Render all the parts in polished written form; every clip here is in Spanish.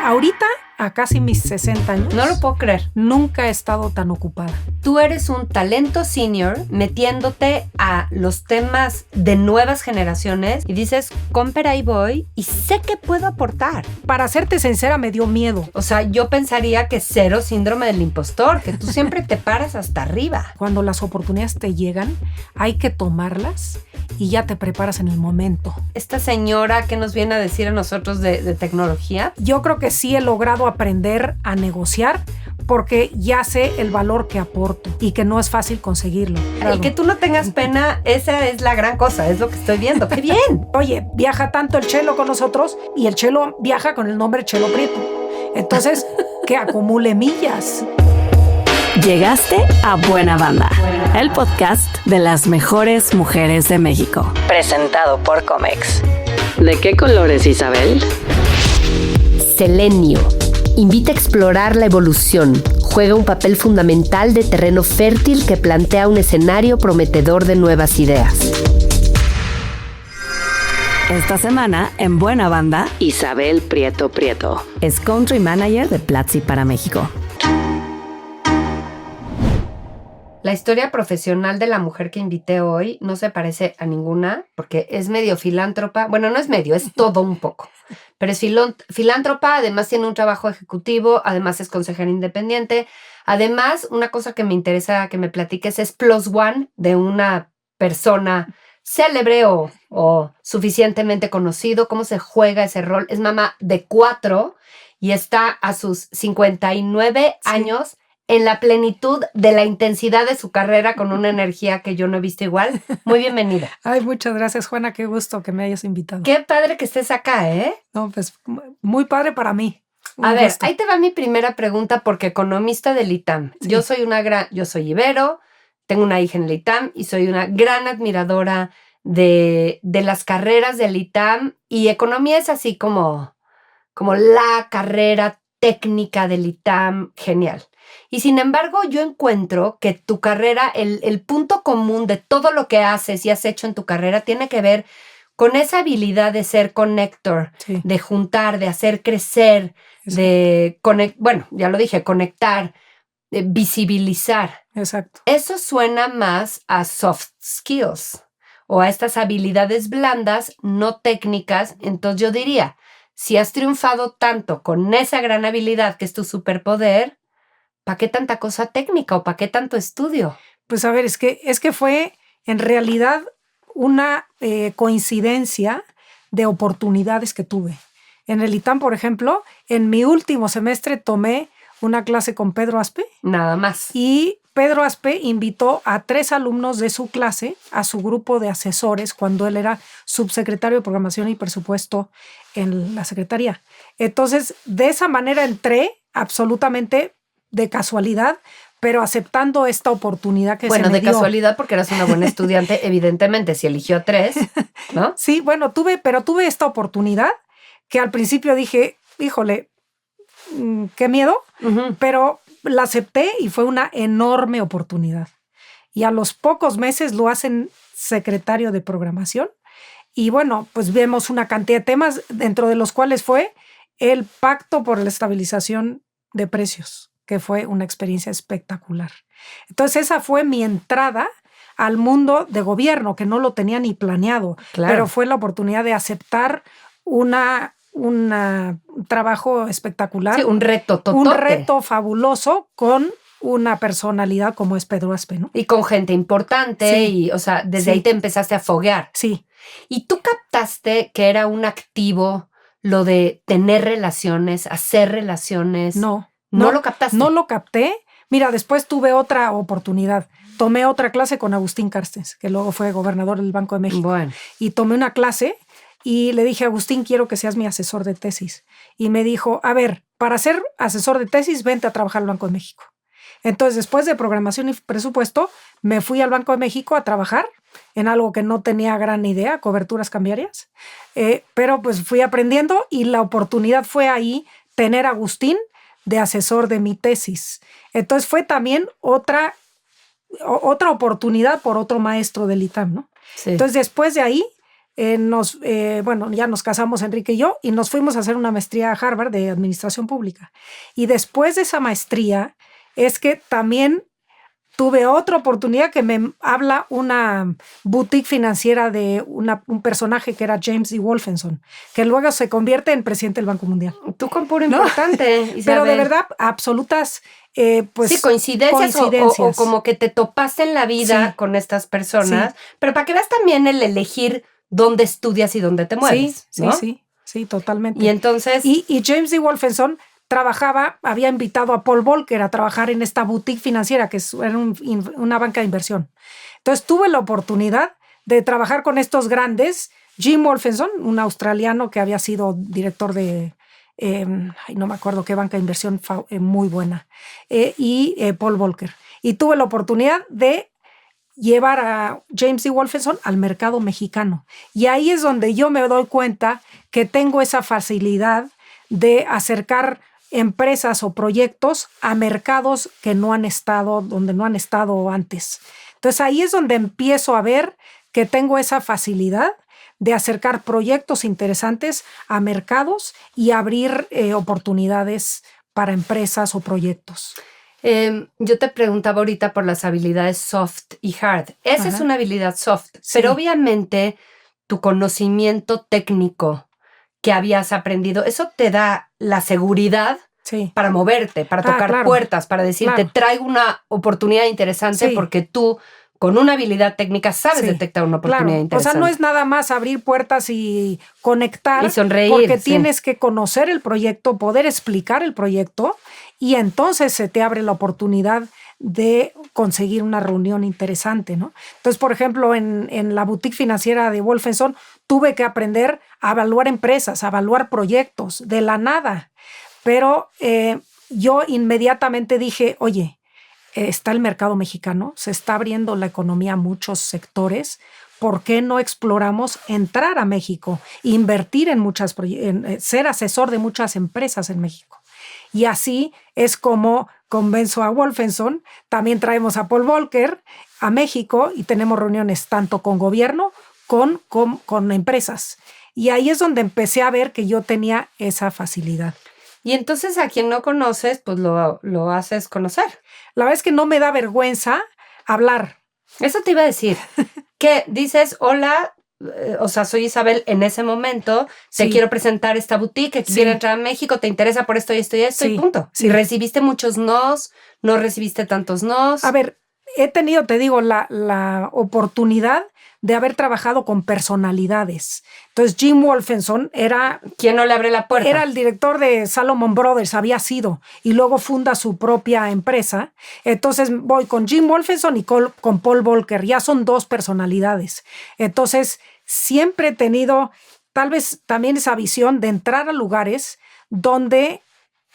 Ahorita, a casi mis 60 años, No lo puedo creer. nunca he estado tan ocupada. Tú eres un talento senior metiéndote a los temas de nuevas generaciones y dices, compra ahí voy y sé que puedo aportar. Para serte sincera, me dio miedo. O sea, yo pensaría que cero síndrome del impostor, que tú siempre te paras hasta arriba. Cuando las oportunidades te llegan, hay que tomarlas y ya te preparas en el momento. Esta señora que nos viene a decir a nosotros de tecnología, Yo creo que sí he logrado aprender a negociar porque ya sé el valor que aporto y que no es fácil conseguirlo. el que tú no tengas pena, esa es la gran cosa, es lo que estoy viendo. ¡Qué bien! Oye, viaja tanto el Chelo con nosotros y el Chelo viaja con el nombre Chelo Prieto. Entonces, que acumule millas. Llegaste a Buena Banda, el podcast de las mejores mujeres de México. Presentado por Comex. ¿De qué colores, Isabel? Selenio. Invita a explorar la evolución. Juega un papel fundamental de terreno fértil que plantea un escenario prometedor de nuevas ideas. Esta semana, en Buena Banda, Isabel Prieto Prieto es Country Manager de Platzi para México. La historia profesional de la mujer que invité hoy no se parece a ninguna porque es medio filántropa. Bueno, no es medio, es todo un poco. Pero es filántropa, además tiene un trabajo ejecutivo, además es consejera independiente. Además, una cosa que me interesa que me platiques es plus one de una persona célebre o suficientemente conocido. ¿Cómo se juega ese rol? Es mamá de 4 y está a sus 59 años en la plenitud de la intensidad de su carrera con una energía que yo no he visto igual. Muy bienvenida. Ay, muchas gracias, Juana. Qué gusto que me hayas invitado. Qué padre que estés acá, ¿eh? No, pues muy padre para mí. Un A ver, gusto. ahí te va mi primera pregunta porque economista del ITAM. Sí. Yo soy Ibero, tengo una hija en el ITAM y soy una gran admiradora de las carreras del ITAM y economía es así como la carrera técnica del ITAM, genial. Y sin embargo, yo encuentro que tu carrera, el punto común de todo lo que haces y has hecho en tu carrera tiene que ver con esa habilidad de ser connector, Sí. de juntar, de hacer crecer, de bueno, ya lo dije, conectar, de visibilizar. Exacto. Eso suena más a soft skills o a estas habilidades blandas, no técnicas. Entonces yo diría, si has triunfado tanto con esa gran habilidad que es tu superpoder, ¿para qué tanta cosa técnica o para qué tanto estudio? Pues a ver, es que fue en realidad una coincidencia de oportunidades que tuve. En el ITAM, por ejemplo, en mi último semestre tomé una clase con Pedro Aspe Nada más. y Pedro Aspe invitó a 3 alumnos de su clase a su grupo de asesores cuando él era subsecretario de Programación y Presupuesto en la Secretaría. Entonces, de esa manera entré absolutamente de casualidad, pero aceptando esta oportunidad que se me dio. Bueno, de casualidad porque eras una buena estudiante, evidentemente, si eligió 3, ¿no? Sí, bueno, tuve esta oportunidad que al principio dije, híjole, qué miedo, Uh-huh. pero la acepté y fue una enorme oportunidad. Y a los pocos meses lo hacen secretario de programación. Y bueno, pues vemos una cantidad de temas, dentro de los cuales fue el Pacto por la Estabilización de Precios, que fue una experiencia espectacular. Entonces esa fue mi entrada al mundo de gobierno, que no lo tenía ni planeado, Claro. pero fue la oportunidad de aceptar un trabajo espectacular. Sí, un reto totote. Un reto fabuloso con una personalidad como es Pedro Aspe, ¿no? Y con gente importante Sí. y, o sea, desde Sí. ahí te empezaste a foguear. Sí, ¿Y tú captaste que era un activo lo de tener relaciones, hacer relaciones? no. ¿No lo captaste? No lo capté. Mira, después tuve otra oportunidad. Tomé otra clase con Agustín Carstens, que luego fue gobernador del Banco de México. Bueno. Y tomé una clase y le dije, Agustín, quiero que seas mi asesor de tesis. Y me dijo, a ver, para ser asesor de tesis, vente a trabajar al Banco de México. Entonces, después de programación y presupuesto, me fui al Banco de México a trabajar en algo que no tenía gran idea, coberturas cambiarias. Pero pues fui aprendiendo y la oportunidad fue ahí tener a Agustín de asesor de mi tesis. Entonces fue también otra oportunidad por otro maestro del ITAM, ¿no? Sí. Entonces, después de ahí, ya nos casamos Enrique y yo, y nos fuimos a hacer una maestría a Harvard de Administración Pública. Y después de esa maestría es que también tuve otra oportunidad que me habla una boutique financiera de un personaje que era James D. Wolfenson, que luego se convierte en presidente del Banco Mundial. Tú con puro importante, Isabel. Pero de verdad, absolutas, sí, coincidencias. O como que te topaste en la vida con estas personas, pero para que veas también el elegir dónde estudias y dónde te mueves. Sí, totalmente. Y entonces... Y James D. Wolfenson había invitado a Paul Volcker a trabajar en esta boutique financiera, que era una banca de inversión. Entonces tuve la oportunidad de trabajar con estos grandes, Jim Wolfenson, un australiano que había sido director de, no me acuerdo qué banca de inversión muy buena, y Paul Volcker. Y tuve la oportunidad de llevar a James D. Wolfenson al mercado mexicano. Y ahí es donde yo me doy cuenta que tengo esa facilidad de acercar empresas o proyectos a mercados que no han estado, donde no han estado antes. Entonces ahí es donde empiezo a ver que tengo esa facilidad de acercar proyectos interesantes a mercados y abrir oportunidades para empresas o proyectos. Yo te preguntaba ahorita por las habilidades soft y hard. Esa es una habilidad soft, pero obviamente tu conocimiento técnico que habías aprendido, eso te da la seguridad para moverte, para tocar puertas, para decirte, traigo una oportunidad interesante porque tú, con una habilidad técnica, sabes detectar una oportunidad interesante. O sea, no es nada más abrir puertas y conectar. Y sonreír. Porque tienes que conocer el proyecto, poder explicar el proyecto, y entonces se te abre la oportunidad de conseguir una reunión interesante, ¿no? Entonces, por ejemplo, en la boutique financiera de Wolfenson, tuve que aprender a evaluar empresas, a evaluar proyectos de la nada. Pero yo inmediatamente dije, oye, está el mercado mexicano, se está abriendo la economía a muchos sectores. ¿Por qué no exploramos entrar a México, invertir en ser asesor de muchas empresas en México? Y así es como convenzo a Wolfenson. También traemos a Paul Volcker a México y tenemos reuniones tanto con gobierno con empresas. Y ahí es donde empecé a ver que yo tenía esa facilidad. Y entonces a quien no conoces, pues lo haces conocer. La verdad es que no me da vergüenza hablar. Eso te iba a decir. Que dices, hola, o sea, soy Isabel en ese momento, te quiero presentar esta boutique, quiero entrar a México, te interesa por esto y esto y esto, y punto. Sí. ¿Recibiste muchos nos? ¿No recibiste tantos nos? A ver, he tenido, te digo, la oportunidad de haber trabajado con personalidades. Entonces, Jim Wolfenson era... ¿Quién no le abre la puerta? Era el director de Salomon Brothers, había sido, y luego funda su propia empresa. Entonces, voy con Jim Wolfenson y con Paul Volcker. Ya son dos personalidades. Entonces, siempre he tenido tal vez también esa visión de entrar a lugares donde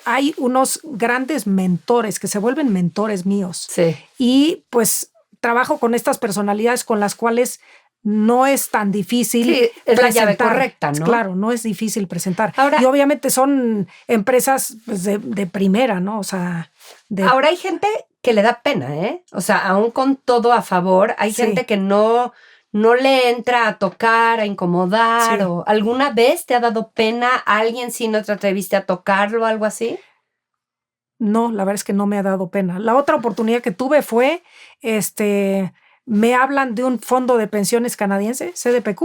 hay unos grandes mentores que se vuelven mentores míos. Sí. Y pues trabajo con estas personalidades con las cuales no es tan difícil es presentar. La llave correcta, ¿no? Claro, no es difícil presentar. Ahora, y obviamente son empresas pues, de primera, ¿no? O sea... Ahora hay gente que le da pena, ¿eh? O sea, aún con todo a favor, hay gente que no le entra a tocar, a incomodar, o ¿alguna vez te ha dado pena alguien si no te atreviste a tocarlo o algo así? No, la verdad es que no me ha dado pena. La otra oportunidad que tuve fue, me hablan de un fondo de pensiones canadiense, CDPQ,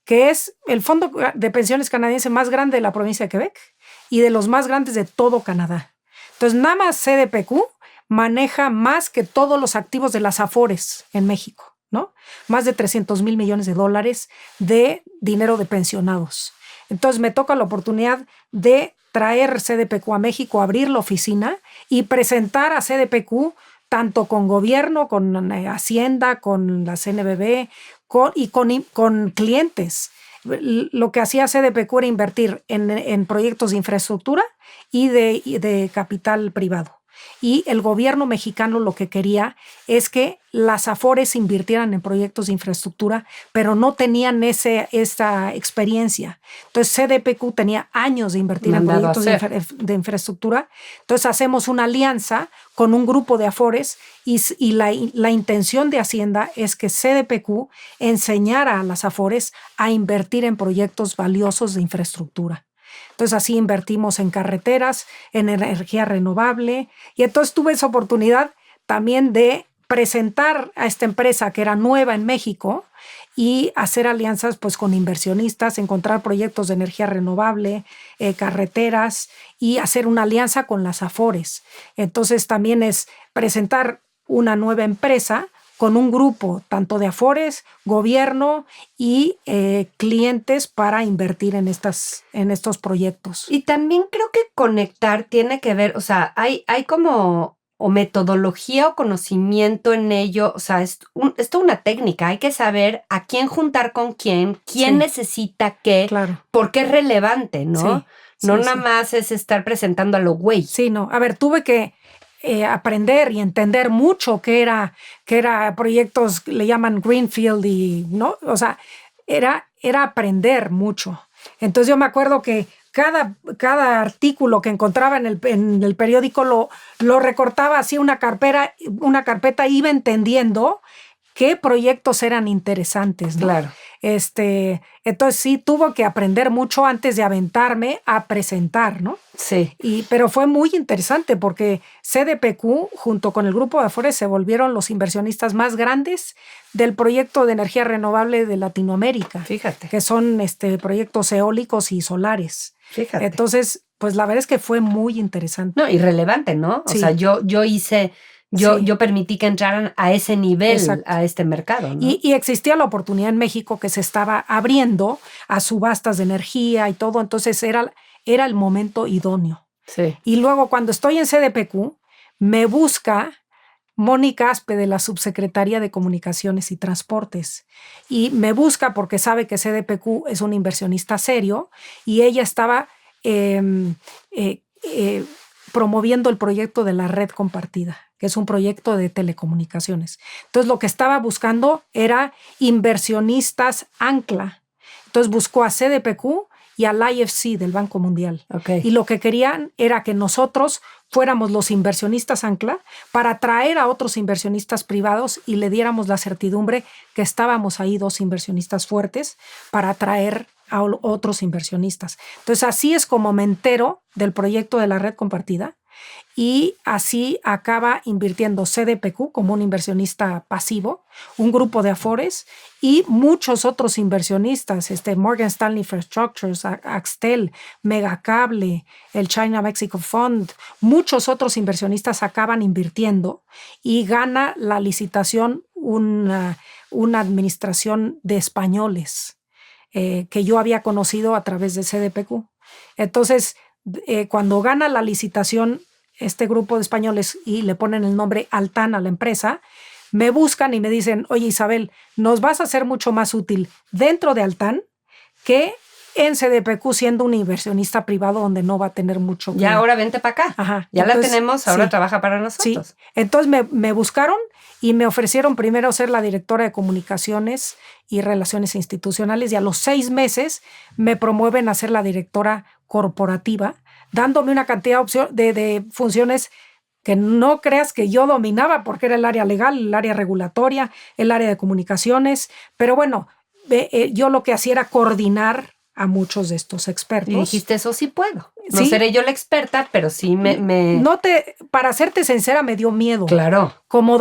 que es el fondo de pensiones canadiense más grande de la provincia de Quebec y de los más grandes de todo Canadá. Entonces, nada más CDPQ maneja más que todos los activos de las Afores en México, ¿no? Más de $300 mil millones de dinero de pensionados. Entonces, me toca la oportunidad de traer CDPQ a México, abrir la oficina y presentar a CDPQ tanto con gobierno, con Hacienda, con la CNBB y con clientes. Lo que hacía CDPQ era invertir en proyectos de infraestructura y de capital privado. Y el gobierno mexicano lo que quería es que las Afores invirtieran en proyectos de infraestructura, pero no tenían esta experiencia. Entonces CDPQ tenía años de invertir en proyectos de infraestructura. Entonces hacemos una alianza con un grupo de Afores y la intención de Hacienda es que CDPQ enseñara a las Afores a invertir en proyectos valiosos de infraestructura. Entonces así invertimos en carreteras, en energía renovable, y entonces tuve esa oportunidad también de presentar a esta empresa que era nueva en México y hacer alianzas pues con inversionistas, encontrar proyectos de energía renovable, carreteras, y hacer una alianza con las Afores. Entonces también es presentar una nueva empresa con un grupo tanto de Afores, gobierno y clientes para invertir en estos proyectos. Y también creo que conectar tiene que ver, o sea, hay como o metodología o conocimiento en ello, o sea, es toda una técnica, hay que saber a quién juntar con quién necesita qué, claro. Porque es relevante, ¿no? Sí, no nada más es estar presentando a lo güey. Sí, no, a ver, tuve que aprender y entender mucho que era proyectos, le llaman Greenfield, y no, o sea, era aprender mucho. Entonces yo me acuerdo que cada artículo que encontraba en el periódico lo recortaba así una carpeta, iba entendiendo qué proyectos eran interesantes, ¿no? Claro. Entonces sí tuvo que aprender mucho antes de aventarme a presentar, ¿no? Sí. Pero fue muy interesante porque CDPQ junto con el grupo de Afores se volvieron los inversionistas más grandes del proyecto de energía renovable de Latinoamérica. Fíjate. Que son proyectos eólicos y solares. Fíjate. Entonces, pues la verdad es que fue muy interesante. No, y relevante, ¿no? Sí. O sea, yo hice... Yo permití que entraran a ese nivel, exacto, a este mercado, ¿no? Y existía la oportunidad en México que se estaba abriendo a subastas de energía y todo, entonces era el momento idóneo. Sí. Y luego cuando estoy en CDPQ, me busca Mónica Aspe de la Subsecretaría de Comunicaciones y Transportes. Y me busca porque sabe que CDPQ es un inversionista serio y ella estaba promoviendo el proyecto de la red compartida, que es un proyecto de telecomunicaciones. Entonces, lo que estaba buscando era inversionistas ancla. Entonces, buscó a CDPQ y al IFC del Banco Mundial. Okay. Y lo que querían era que nosotros fuéramos los inversionistas ancla para atraer a otros inversionistas privados y le diéramos la certidumbre que estábamos ahí 2 inversionistas fuertes para atraer a otros inversionistas. Entonces, así es como me entero del proyecto de la red compartida y así acaba invirtiendo CDPQ como un inversionista pasivo, un grupo de Afores y muchos otros inversionistas, Morgan Stanley Infrastructures, Axtel, Megacable, el China Mexico Fund, muchos otros inversionistas acaban invirtiendo y gana la licitación una administración de españoles que yo había conocido a través de CDPQ. Entonces, cuando gana la licitación este grupo de españoles y le ponen el nombre Altán a la empresa, me buscan y me dicen, oye Isabel, nos vas a ser mucho más útil dentro de Altán que en CDPQ siendo un inversionista privado donde no va a tener mucho. Ya ahora vente para acá. Ajá. Ya entonces, la tenemos, ahora sí, trabaja para nosotros. Sí. Entonces me buscaron y me ofrecieron primero ser la directora de comunicaciones y relaciones institucionales y a los 6 meses me promueven a ser la directora corporativa, dándome una cantidad de funciones que no creas que yo dominaba porque era el área legal, el área regulatoria, el área de comunicaciones, pero bueno, yo lo que hacía era coordinar a muchos de estos expertos. Y dijiste, eso sí puedo. No ¿Sí? seré yo la experta, pero sí para serte sincera, me dio miedo. Claro. Como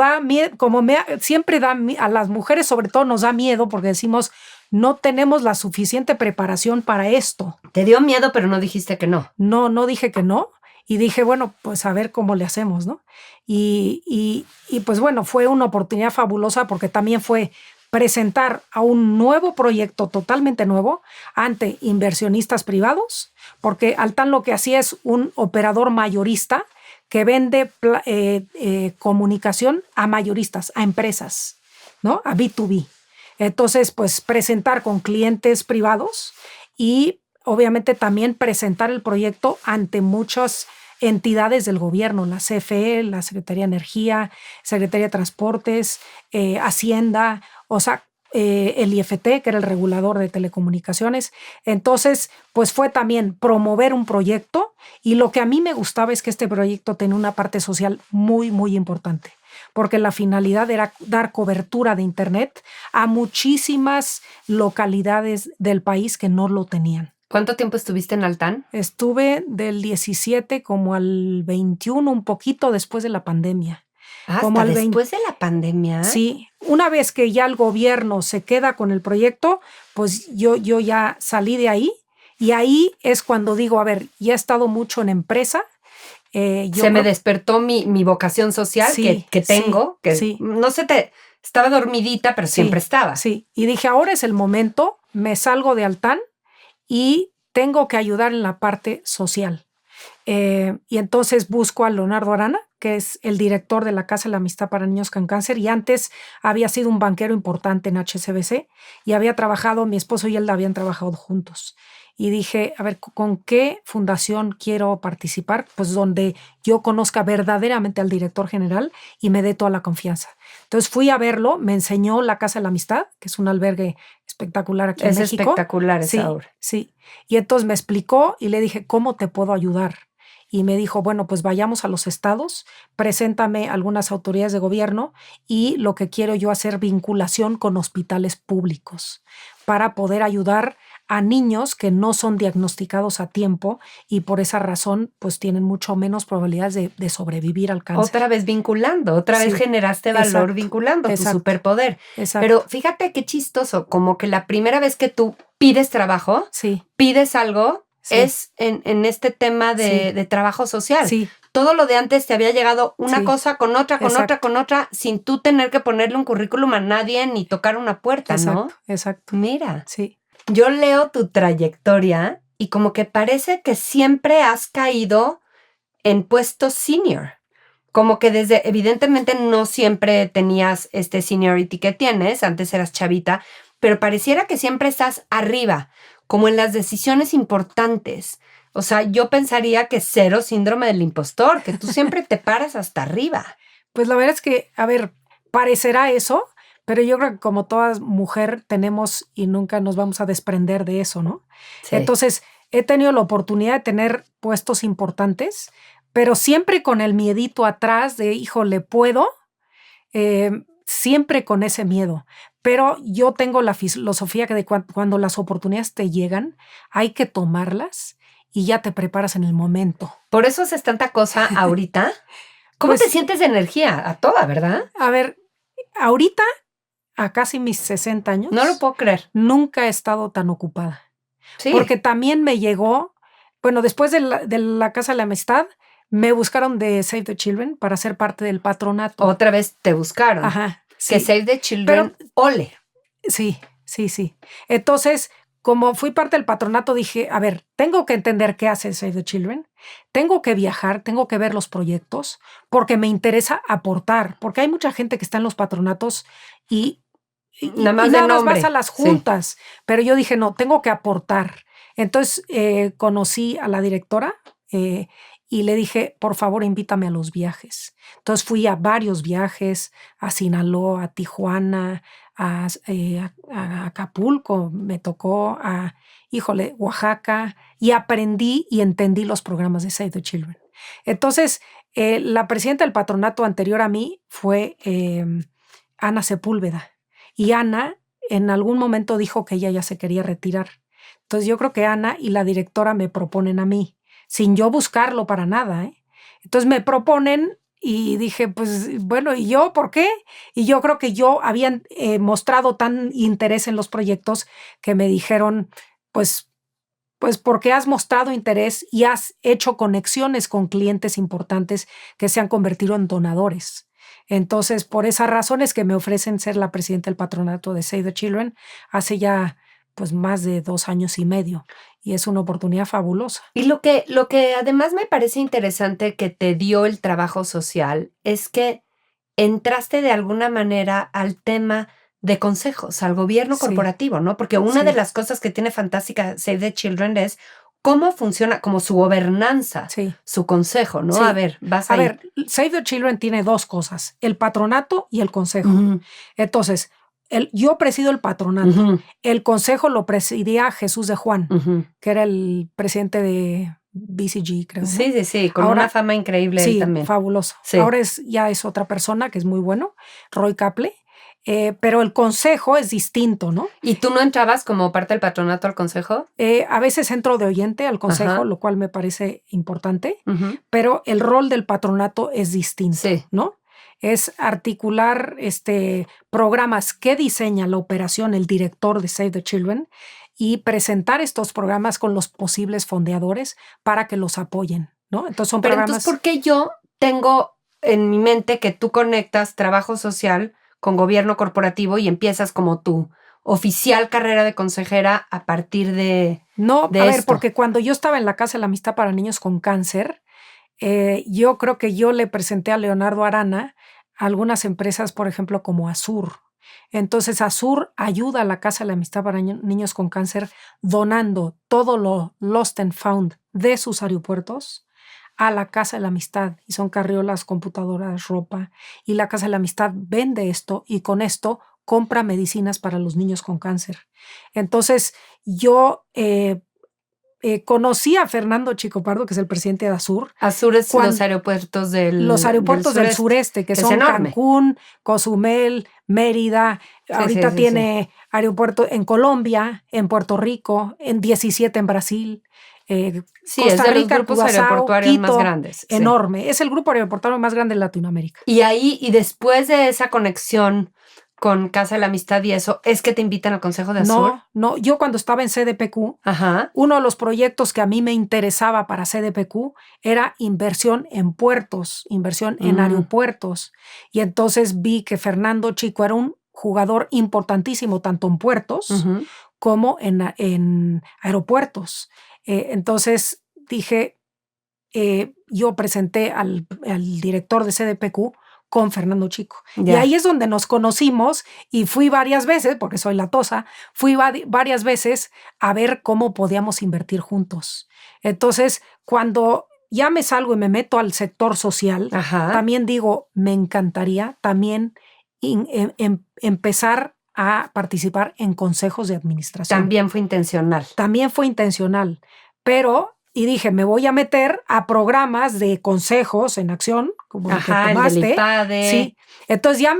siempre da a las mujeres, sobre todo nos da miedo porque decimos, no tenemos la suficiente preparación para esto. Te dio miedo, pero no dijiste que no. No dije que no. Y dije, bueno, pues a ver cómo le hacemos, ¿no? Y pues bueno, fue una oportunidad fabulosa porque también fue presentar a un nuevo proyecto totalmente nuevo ante inversionistas privados, porque Altán lo que hacía es un operador mayorista que vende comunicación a mayoristas, a empresas, ¿no? A B2B. Entonces, pues presentar con clientes privados y obviamente también presentar el proyecto ante muchos entidades del gobierno, la CFE, la Secretaría de Energía, Secretaría de Transportes, Hacienda, o sea, el IFT, que era el regulador de telecomunicaciones. Entonces, pues fue también promover un proyecto, y lo que a mí me gustaba es que este proyecto tenía una parte social muy, muy importante, porque la finalidad era dar cobertura de Internet a muchísimas localidades del país que no lo tenían. ¿Cuánto tiempo estuviste en Altán? Estuve del 17 como al 21, un poquito después de la pandemia. Hasta después de la pandemia. Sí, una vez que ya el gobierno se queda con el proyecto, pues yo ya salí de ahí, y ahí es cuando digo, a ver, ya he estado mucho en empresa. Me despertó mi vocación social, sí, que tengo, que sí. No sé, estaba dormidita, pero siempre estaba. Sí, y dije, ahora es el momento, me salgo de Altán y tengo que ayudar en la parte social. Y entonces busco a Leonardo Arana, que es el director de la Casa de la Amistad para Niños con Cáncer, y antes había sido un banquero importante en HSBC, y había trabajado, mi esposo y él habían trabajado juntos. Y dije, a ver, ¿con qué fundación quiero participar? Pues donde yo conozca verdaderamente al director general y me dé toda la confianza. Entonces fui a verlo, me enseñó la Casa de la Amistad, que es un albergue espectacular aquí en México. Es espectacular esa obra. Sí. Y entonces me explicó y le dije, ¿cómo te puedo ayudar? Y me dijo, bueno, pues vayamos a los estados, preséntame algunas autoridades de gobierno, y lo que quiero yo hacer vinculación con hospitales públicos para poder ayudar a niños que no son diagnosticados a tiempo y por esa razón pues tienen mucho menos probabilidades de sobrevivir al cáncer. Otra vez vinculando, otra vez generaste valor vinculando tu superpoder. Exacto. Pero fíjate qué chistoso, como que la primera vez que tú pides trabajo, pides algo, es en este tema de trabajo social. Sí. Todo lo de antes te había llegado una cosa con otra, con otra, sin tú tener que ponerle un currículum a nadie ni tocar una puerta, ¿no? Exacto. Mira. Sí. Yo leo tu trayectoria y como que parece que siempre has caído en puestos senior. Como que evidentemente no siempre tenías este seniority que tienes, antes eras chavita, pero pareciera que siempre estás arriba, como en las decisiones importantes. O sea, yo pensaría que cero síndrome del impostor, que tú siempre te paras hasta arriba. Pues la verdad es que, a ver, parecerá eso, pero yo creo que como toda mujer tenemos y nunca nos vamos a desprender de eso, ¿no? Sí. Entonces, he tenido la oportunidad de tener puestos importantes, pero siempre con el miedito atrás de, híjole, ¿puedo? Siempre con ese miedo. Pero yo tengo la filosofía que cuando las oportunidades te llegan, hay que tomarlas y ya te preparas en el momento. ¿Por eso haces tanta cosa ahorita? ¿Cómo te sientes de energía? A toda, ¿verdad? A ver, ahorita, a casi mis 60 años. No lo puedo creer. Nunca he estado tan ocupada. Sí. Porque también me llegó, bueno, después de la Casa de la Amistad, me buscaron de Save the Children para ser parte del patronato. Otra vez te buscaron. Ajá. Sí. Que Save the Children, ole. Sí. Entonces, como fui parte del patronato, dije, a ver, tengo que entender qué hace Save the Children, tengo que viajar, tengo que ver los proyectos, porque me interesa aportar, porque hay mucha gente que está en los patronatos y nada más vas a las juntas, pero yo dije, no, tengo que aportar. Entonces conocí a la directora y le dije, por favor, invítame a los viajes. Entonces fui a varios viajes, a Sinaloa, a Tijuana, a Acapulco, me tocó Oaxaca, y aprendí y entendí los programas de Save the Children. Entonces, la presidenta del patronato anterior a mí fue Ana Sepúlveda, y Ana en algún momento dijo que ella ya se quería retirar. Entonces yo creo que Ana y la directora me proponen a mí, sin yo buscarlo para nada, ¿eh? Entonces me proponen y dije, pues bueno, ¿y yo por qué? Y yo creo que yo había mostrado tan interés en los proyectos que me dijeron, pues porque has mostrado interés y has hecho conexiones con clientes importantes que se han convertido en donadores. Entonces, por esas razones que me ofrecen ser la presidenta del patronato de Save the Children hace ya pues más de 2 años y medio, y es una oportunidad fabulosa. Y lo que además me parece interesante que te dio el trabajo social es que entraste de alguna manera al tema de consejos, al gobierno corporativo, ¿no? Porque una de las cosas que tiene fantástica Save the Children es cómo funciona, como su gobernanza, Sí. su consejo, ¿no? Sí. A ver, vas A ahí. ver, Save the Children tiene dos cosas, el patronato y el consejo. Ujú, Entonces, yo presido el patronato. ujú, El consejo lo presidía Jesús de Juan, ujú. que era el presidente de BCG, creo. ¿no? Sí, sí, sí, con Ahora, una fama increíble él Sí, también. fabuloso. Sí. Ahora ya es otra persona que es muy bueno, Roy Caple, pero el consejo es distinto, ¿no? ¿Y tú no entrabas como parte del patronato al consejo? A veces entro de oyente al consejo, Ajá. lo cual me parece importante, Ujú. pero el rol del patronato es distinto, Sí. ¿no? Es articular programas que diseña la operación el director de Save the Children y presentar estos programas con los posibles fondeadores para que los apoyen, ¿no? Entonces son Pero programas... entonces, ¿por qué yo tengo en mi mente que tú conectas trabajo social con gobierno corporativo y empiezas como tu oficial carrera de consejera a partir de No, de a ver, esto? porque cuando yo estaba en la Casa de la Amistad para Niños con Cáncer, yo creo que yo le presenté a Leonardo Arana a algunas empresas, por ejemplo, como Azur. Entonces, Azur ayuda a la Casa de la Amistad para Niños con Cáncer donando todo lo lost and found de sus aeropuertos a la Casa de la Amistad. Y son carriolas, computadoras, ropa. Y la Casa de la Amistad vende esto y con esto compra medicinas para los niños con cáncer. Entonces, yo... conocí a Fernando Chico Pardo, que es el presidente de Azur. Azur es los aeropuertos del sureste, que es son enorme. Cancún, Cozumel, Mérida. Ahorita sí, tiene aeropuerto en Colombia, en Puerto Rico, en 17 en Brasil. Sí, Costa es de Rica, los grupos Curazao, aeroportuarios Quito, más grandes. Sí. enorme. Es el grupo aeroportuario más grande de Latinoamérica. Y ahí, y después de esa conexión con Casa de la Amistad y eso, ¿es que te invitan al Consejo de Azur? No. Yo cuando estaba en CDPQ, Ajá. uno de los proyectos que a mí me interesaba para CDPQ era inversión en puertos, inversión en aeropuertos. Y entonces vi que Fernando Chico era un jugador importantísimo tanto en puertos como en aeropuertos. Entonces dije, yo presenté al director de CDPQ con Fernando Chico. Ya. Y ahí es donde nos conocimos y fui varias veces, porque soy latosa, fui varias veces a ver cómo podíamos invertir juntos. Entonces, cuando ya me salgo y me meto al sector social, Ajá. también digo, me encantaría también empezar a participar en consejos de administración. También fue intencional. También fue intencional, pero... Y dije, me voy a meter a programas de consejos en acción, como el que tomaste. El del IPADE. Sí. Entonces ya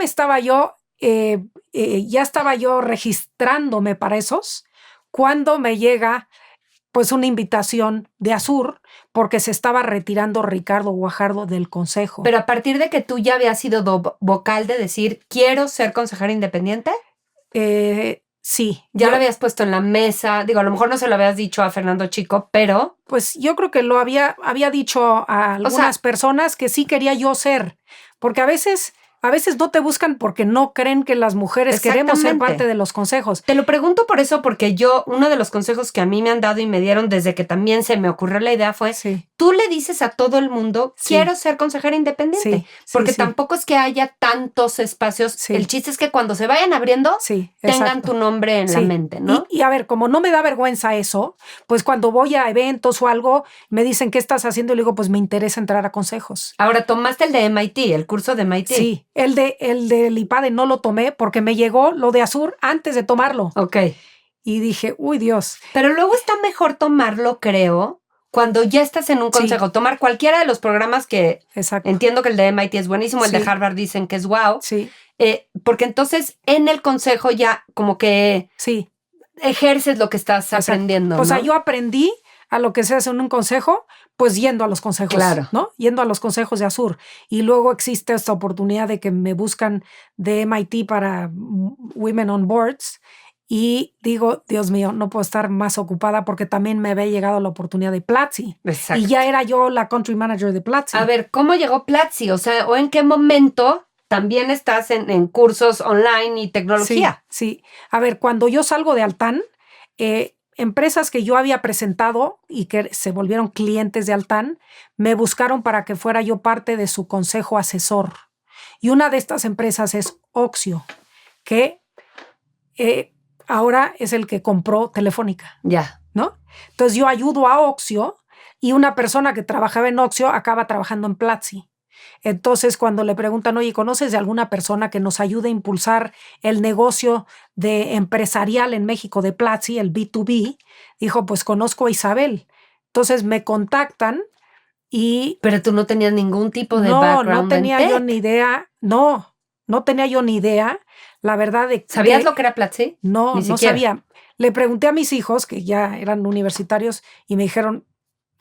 estaba yo registrándome para esos, cuando me llega pues una invitación de Azur, porque se estaba retirando Ricardo Guajardo del consejo. Pero a partir de que tú ya habías sido vocal de decir, quiero ser consejera independiente. Sí. Ya lo habías puesto en la mesa. Digo, a lo mejor no se lo habías dicho a Fernando Chico, pero... Pues yo creo que lo había dicho a algunas personas que sí quería yo ser. Porque a veces no te buscan porque no creen que las mujeres queremos ser parte de los consejos. Te lo pregunto por eso, porque uno de los consejos que a mí me han dado y me dieron desde que también se me ocurrió la idea fue, tú le dices a todo el mundo, quiero ser consejera independiente. Porque tampoco es que haya tantos espacios. El chiste es que cuando se vayan abriendo, tengan tu nombre en la mente, ¿no? Y a ver, como no me da vergüenza eso, pues cuando voy a eventos o algo, me dicen, ¿qué estás haciendo? Y le digo, pues me interesa entrar a consejos. Ahora, tomaste el de MIT, el curso de MIT. Sí. El del IPADE no lo tomé porque me llegó lo de Azur antes de tomarlo. Ok. Y dije, uy, Dios. Pero luego está mejor tomarlo, creo, cuando ya estás en un consejo. Tomar cualquiera de los programas que... Exacto. Entiendo que el de MIT es buenísimo, el de Harvard dicen que es wow. Sí. Porque entonces en el consejo ya como que ejerces lo que estás aprendiendo, ¿no? O sea, yo aprendí a lo que se hace en un consejo, pues yendo a los consejos, ¿no? Yendo a los consejos de Azur. Y luego existe esta oportunidad de que me buscan de MIT para Women on Boards y digo, Dios mío, no puedo estar más ocupada porque también me había llegado la oportunidad de Platzi. Exacto. Y ya era yo la country manager de Platzi. A ver, ¿cómo llegó Platzi? O sea, ¿o en qué momento también estás en cursos online y tecnología? Sí. A ver, cuando yo salgo de Altán, empresas que yo había presentado y que se volvieron clientes de Altán, me buscaron para que fuera yo parte de su consejo asesor. Y una de estas empresas es Oxio, que ahora es el que compró Telefónica. Ya. ¿no? Entonces yo ayudo a Oxio y una persona que trabajaba en Oxio acaba trabajando en Platzi. Entonces, cuando le preguntan, oye, ¿conoces de alguna persona que nos ayude a impulsar el negocio de empresarial en México de Platzi, el B2B? Dijo, pues conozco a Isabel. Entonces me contactan y... Pero tú no tenías ningún tipo de background no tenía en yo tech. ni idea. No tenía yo ni idea, la verdad. ¿Sabías lo que era Platzi? No, Ni no siquiera. sabía. Le pregunté a mis hijos, que ya eran universitarios, y me dijeron,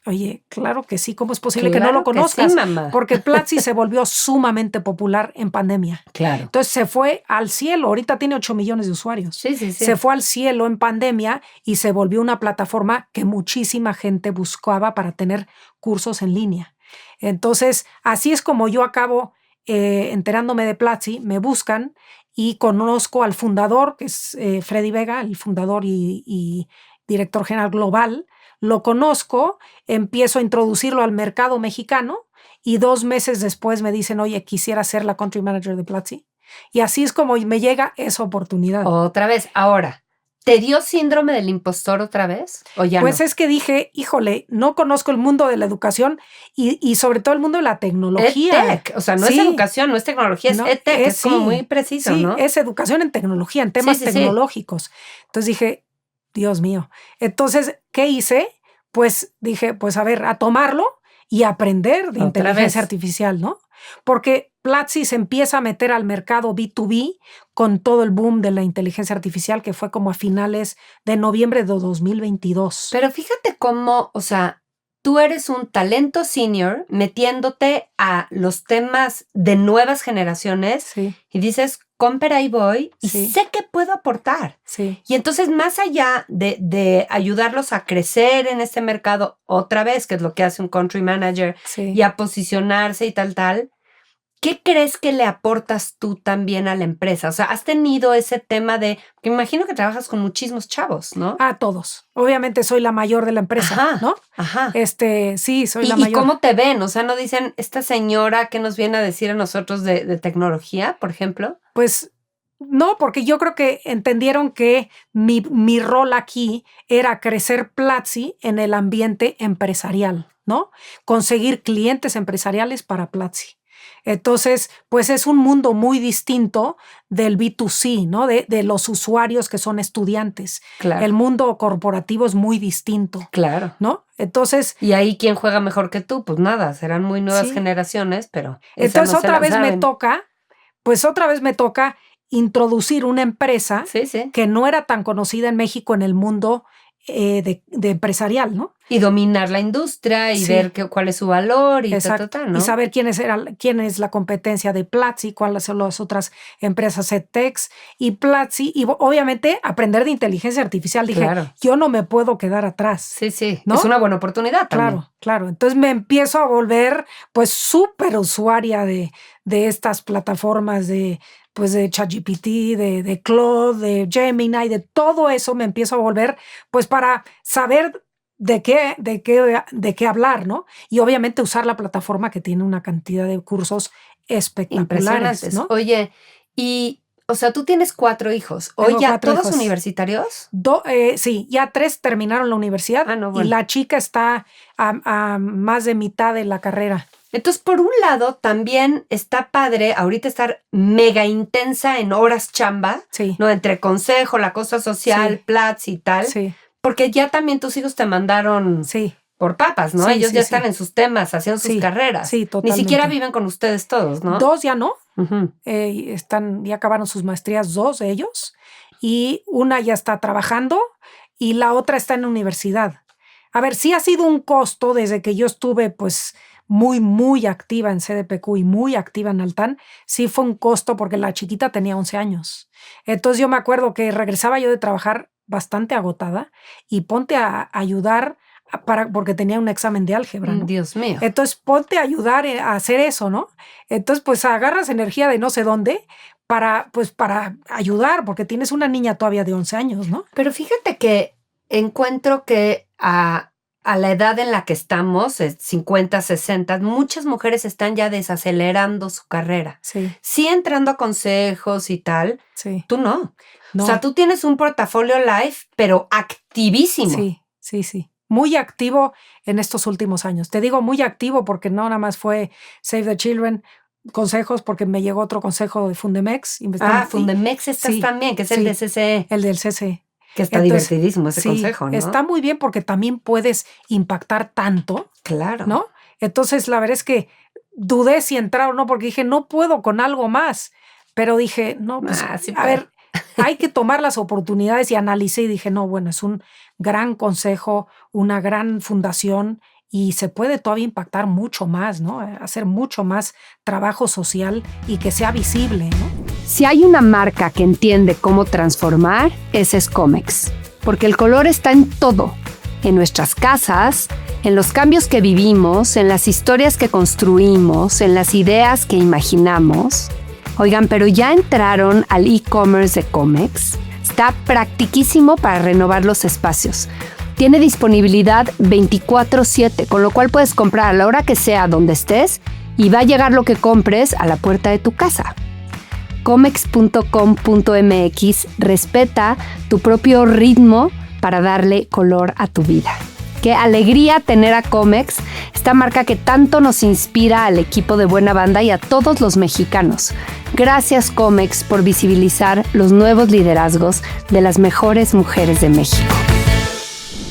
oye, claro que sí, ¿cómo es posible que no lo conozcas? Sí, mamá. Porque Platzi se volvió sumamente popular en pandemia. Claro. Entonces se fue al cielo, ahorita tiene 8 millones de usuarios. Sí. Se fue al cielo en pandemia y se volvió una plataforma que muchísima gente buscaba para tener cursos en línea. Entonces, así es como yo acabo enterándome de Platzi, me buscan y conozco al fundador, que es Freddy Vega, el fundador y director general global. Lo conozco, empiezo a introducirlo al mercado mexicano y 2 meses después me dicen, oye, quisiera ser la country manager de Platzi. Y así es como me llega esa oportunidad. Otra vez, ahora, ¿te dio síndrome del impostor otra vez? ¿O ya Pues no? es que dije, híjole, no conozco el mundo de la educación y sobre todo el mundo de la tecnología. EdTech, o sea, no Sí. es educación, no es tecnología, No, es EdTech, es como sí, muy preciso, sí, ¿no? es educación en tecnología, en temas Sí. tecnológicos. Entonces dije, Dios mío. Entonces, ¿qué hice? Pues dije, pues a ver, a tomarlo y aprender de Otra inteligencia vez. artificial, ¿no? Porque Platzi se empieza a meter al mercado B2B con todo el boom de la inteligencia artificial que fue como a finales de noviembre de 2022. Pero fíjate cómo, o sea, tú eres un talento senior metiéndote a los temas de nuevas generaciones Sí, y dices, compra ahí voy y Sí. sé que puedo aportar. sí, Y entonces, más allá de ayudarlos a crecer en este mercado otra vez, que es lo que hace un country manager, sí. y a posicionarse y tal, ¿qué crees que le aportas tú también a la empresa? O sea, has tenido ese tema de, que me imagino que trabajas con muchísimos chavos, ¿no? A todos. Obviamente soy la mayor de la empresa, Ajá, ¿no? ajá. Sí, soy la ¿Y mayor. cómo te ven? O sea, ¿no dicen esta señora que nos viene a decir a nosotros de tecnología, por ejemplo? Pues no, porque yo creo que entendieron que mi rol aquí era crecer Platzi en el ambiente empresarial, ¿no? Conseguir clientes empresariales para Platzi. Entonces, pues es un mundo muy distinto del B2C, ¿no? De los usuarios que son estudiantes. Claro. El mundo corporativo es muy distinto, Claro. ¿no? Entonces, Y ahí, ¿quién juega mejor que tú? Pues nada, serán muy nuevas Sí. generaciones, pero entonces no se otra la vez me saben. toca, introducir una empresa Sí. que no era tan conocida en México en el mundo de empresarial, ¿no? Y dominar la industria y Sí. ver cuál es su valor y Exacto. ¿no? Y saber quién es la competencia de Platzi, cuáles son las otras empresas EdTechs y Platzi, y obviamente aprender de inteligencia artificial. Dije, Claro. yo no me puedo quedar atrás. Sí. ¿No? Es una buena oportunidad también. Claro. Entonces me empiezo a volver pues súper usuaria de estas plataformas de ChatGPT, de Claude, de Gemini, de todo eso me empiezo a volver pues para saber de qué hablar, ¿no? Y obviamente usar la plataforma que tiene una cantidad de cursos espectaculares, Impresionantes. ¿no? Oye, y, o sea, tú tienes 4 hijos. Hoy Tengo ya 4 todos hijos. universitarios. Sí, ya 3 terminaron la universidad Ah, no, bueno. y la chica está a más de mitad de la carrera. Entonces, por un lado, también está padre ahorita estar mega intensa en horas chamba, Sí. ¿no? Entre consejo, la cosa social, Sí. Platzi y tal. Sí, Porque ya también tus hijos te mandaron sí. por papas, ¿no? Sí, Ellos sí, ya sí. están en sus temas, haciendo sus Sí, carreras. sí, Ni totalmente. siquiera viven con ustedes todos, ¿no? 2 ya no. Ujú. Ya acabaron sus maestrías 2 de ellos y una ya está trabajando y la otra está en la universidad. A ver, sí ha sido un costo desde que yo estuve pues muy, muy activa en CDPQ y muy activa en Altán. Sí fue un costo porque la chiquita tenía 11 años. Entonces yo me acuerdo que regresaba yo de trabajar bastante agotada y ponte a ayudar porque tenía un examen de álgebra, ¿no? Dios mío. Entonces ponte a ayudar a hacer eso, ¿no? Entonces pues agarras energía de no sé dónde para ayudar, porque tienes una niña todavía de 11 años, ¿no? Pero fíjate que encuentro que a la edad en la que estamos, 50, 60, muchas mujeres están ya desacelerando su carrera. Sí, Sí entrando a consejos y tal, sí. tú no. No. O sea, tú tienes un portafolio live, pero activísimo. Sí, sí, sí. Muy activo en estos últimos años. Te digo muy activo porque no nada más fue Save the Children, consejos, porque me llegó otro consejo de Fundemex. Fundemex estás sí, también, que es sí, el de CCE. El del CCE. Que está divertidísimo ese consejo, ¿no? Está muy bien porque también puedes impactar tanto. Claro. ¿No? Entonces, la verdad es que dudé si entrar o no, porque dije, no puedo con algo más. Pero dije, no, pues, sí a ver, hay que tomar las oportunidades, y analicé y dije, no, bueno, es un gran consejo, una gran fundación, y se puede todavía impactar mucho más, ¿no? Hacer mucho más trabajo social y que sea visible, ¿no? Si hay una marca que entiende cómo transformar, ese es Comex. Porque el color está en todo. En nuestras casas, en los cambios que vivimos, en las historias que construimos, en las ideas que imaginamos. Oigan, pero ya entraron al e-commerce de Comex. Está practiquísimo para renovar los espacios. Tiene disponibilidad 24/7, con lo cual puedes comprar a la hora que sea, donde estés, y va a llegar lo que compres a la puerta de tu casa. Comex.com.mx respeta tu propio ritmo para darle color a tu vida. Qué alegría tener a Comex, esta marca que tanto nos inspira al equipo de Buena Banda y a todos los mexicanos. Gracias, Comex, por visibilizar los nuevos liderazgos de las mejores mujeres de México.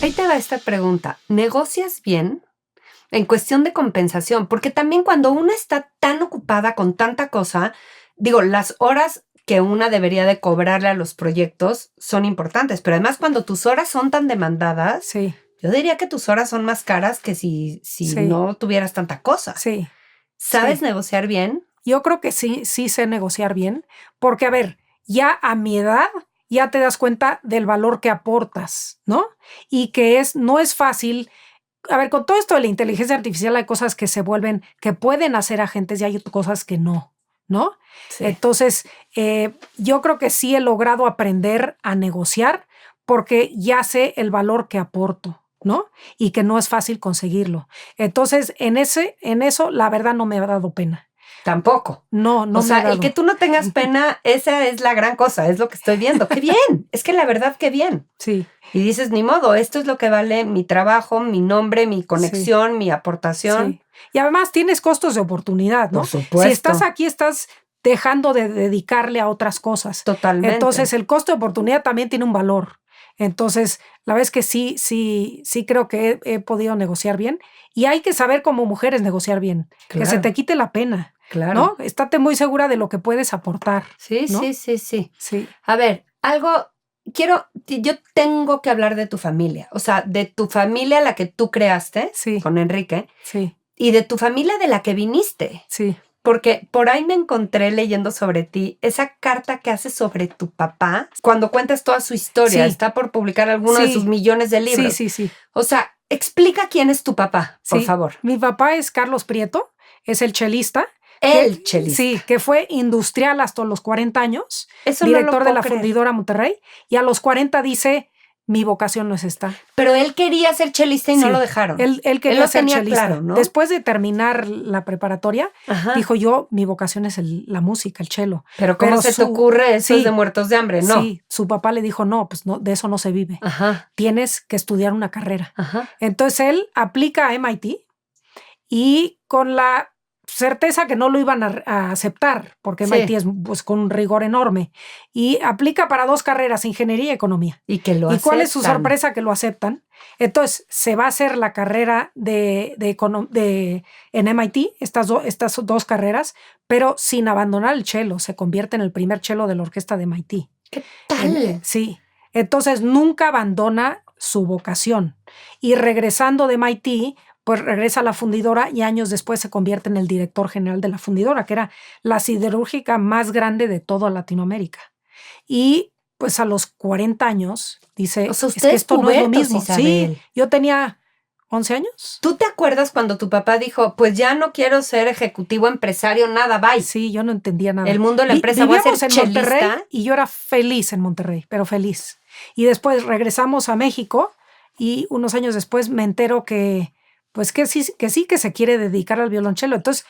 Ahí te va esta pregunta. ¿Negocias bien en cuestión de compensación? Porque también cuando una está tan ocupada con tanta cosa, digo, las horas que una debería de cobrarle a los proyectos son importantes, pero además cuando tus horas son tan demandadas, sí, yo diría que tus horas son más caras que si no tuvieras tanta cosa. Sí. ¿Sabes negociar bien? Yo creo que sí sé negociar bien, porque, a ver, ya a mi edad ya te das cuenta del valor que aportas, ¿no? Y que no es fácil. A ver, con todo esto de la inteligencia artificial hay cosas que que pueden hacer agentes, y hay cosas que no, ¿no? Sí. Entonces, yo creo que sí he logrado aprender a negociar porque ya sé el valor que aporto, ¿no? Y que no es fácil conseguirlo. Entonces, en eso, la verdad, no me ha dado pena. Tampoco. No o sea, el que tú no tengas pena, esa es la gran cosa, es lo que estoy viendo. ¡Qué bien! Es que la verdad, qué bien. Sí. Y dices, ni modo, esto es lo que vale mi trabajo, mi nombre, mi conexión, mi aportación. Sí. Y además tienes costos de oportunidad, ¿no? Por supuesto. Si estás aquí, estás dejando de dedicarle a otras cosas. Totalmente. Entonces, el costo de oportunidad también tiene un valor. Entonces, la verdad es que sí creo que he podido negociar bien. Y hay que saber como mujeres negociar bien. Claro. Que se te quite la pena. Claro. ¿No? Estate muy segura de lo que puedes aportar. Sí, ¿no? sí. A ver, yo tengo que hablar de tu familia. O sea, de tu familia, la que tú creaste con Enrique. Sí. Y de tu familia de la que viniste. Sí. Porque por ahí me encontré leyendo sobre ti esa carta que haces sobre tu papá cuando cuentas toda su historia. Sí. Está por publicar alguno de sus millones de libros. Sí. O sea, explica quién es tu papá, por favor. Mi papá es Carlos Prieto, es el chelista. Chelista. Sí, que fue industrial hasta los 40 años. Eso director no de la creer. fundidora Monterrey. Y a los 40 dice, mi vocación no es esta. Pero él quería ser chelista y no lo dejaron. Él quería ser chelista. Claro, ¿no? Después de terminar la preparatoria, dijo mi vocación es la música, el chelo. Pero ¿cómo se te ocurre eso es de muertos de hambre? No. Sí, su papá le dijo, no, pues no, de eso no se vive. Ajá. Tienes que estudiar una carrera. Ajá. Entonces él aplica a MIT y con la certeza que no lo iban a aceptar, porque MIT es pues, con un rigor enorme, y aplica para 2 carreras, ingeniería y economía. Y que lo aceptan. ¿Y cuál es su sorpresa? Que lo aceptan. Entonces, se va a hacer la carrera en MIT, estas 2 carreras, pero sin abandonar el cello. Se convierte en el primer cello de la orquesta de MIT. ¿Qué tal? Sí. Entonces, nunca abandona su vocación. Y regresando de MIT, pues regresa a la fundidora y años después se convierte en el director general de la fundidora, que era la siderúrgica más grande de toda Latinoamérica. Y pues a los 40 años dice, o sea, es que esto no es lo mismo. Isabel. Sí, yo tenía 11 años. ¿Tú te acuerdas cuando tu papá dijo, pues ya no quiero ser ejecutivo, empresario, nada, bye? Sí, yo no entendía nada. El mundo de la empresa, voy a ser en chelista. Monterrey y yo era feliz en Monterrey, pero feliz. Y después regresamos a México y unos años después me entero que se quiere dedicar al violonchelo. Entonces,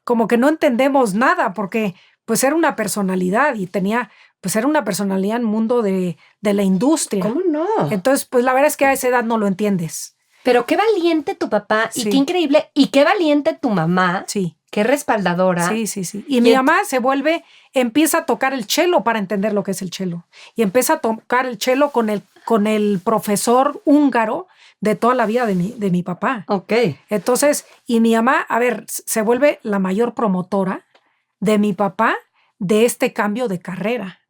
como que no entendemos nada porque pues era una personalidad y tenía pues era una personalidad en el mundo de la industria. ¿Cómo no? Entonces, pues la verdad es que a esa edad no lo entiendes. Pero qué valiente tu papá y Sí. qué increíble y qué valiente tu mamá, Sí. qué respaldadora. Sí. Y mi mamá empieza a tocar el cello para entender lo que es el cello. Y empieza a tocar el cello con el profesor húngaro de toda la vida de mi papá. Ok. Entonces, y mi mamá, a ver, se vuelve la mayor promotora de mi papá de este cambio de carrera.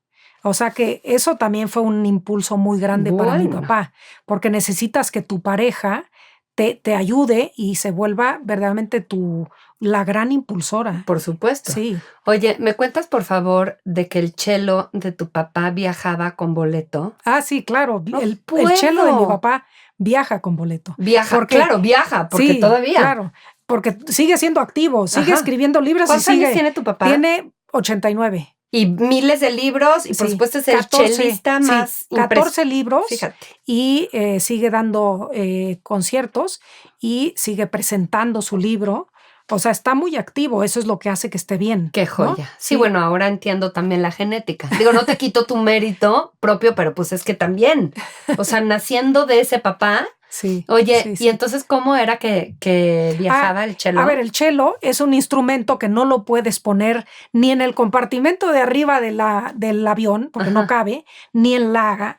O sea que eso también fue un impulso muy grande para mi Bueno. papá, porque necesitas que tu pareja te ayude y se vuelva verdaderamente la gran impulsora. Por supuesto. Sí. Oye, ¿me cuentas por favor de que el cello de tu papá viajaba con boleto? Ah, sí, claro. No el puedo. cello de mi papá viaja con boleto. Viaja, Porque- claro, viaja, porque Sí, todavía. Claro, porque sigue siendo activo, sigue Ajá. escribiendo libros. ¿Cuántos años tiene tu papá? Tiene 89. Y miles de libros, y por Sí, supuesto es el 14, chelista sí, más 14 libros. Fíjate. Y sigue dando conciertos y sigue presentando su libro. O sea, está muy activo. Eso es lo que hace que esté bien. Qué ¿no? joya. Sí, bueno, ahora entiendo también la genética. Digo, no te quito tu mérito propio, pero pues es que también. O sea, naciendo de ese papá. Sí. Oye, sí, ¿y sí. entonces cómo era que viajaba el cello? A ver, el cello es un instrumento que no lo puedes poner ni en el compartimento de arriba del avión, porque Ajá. no cabe, ni en la,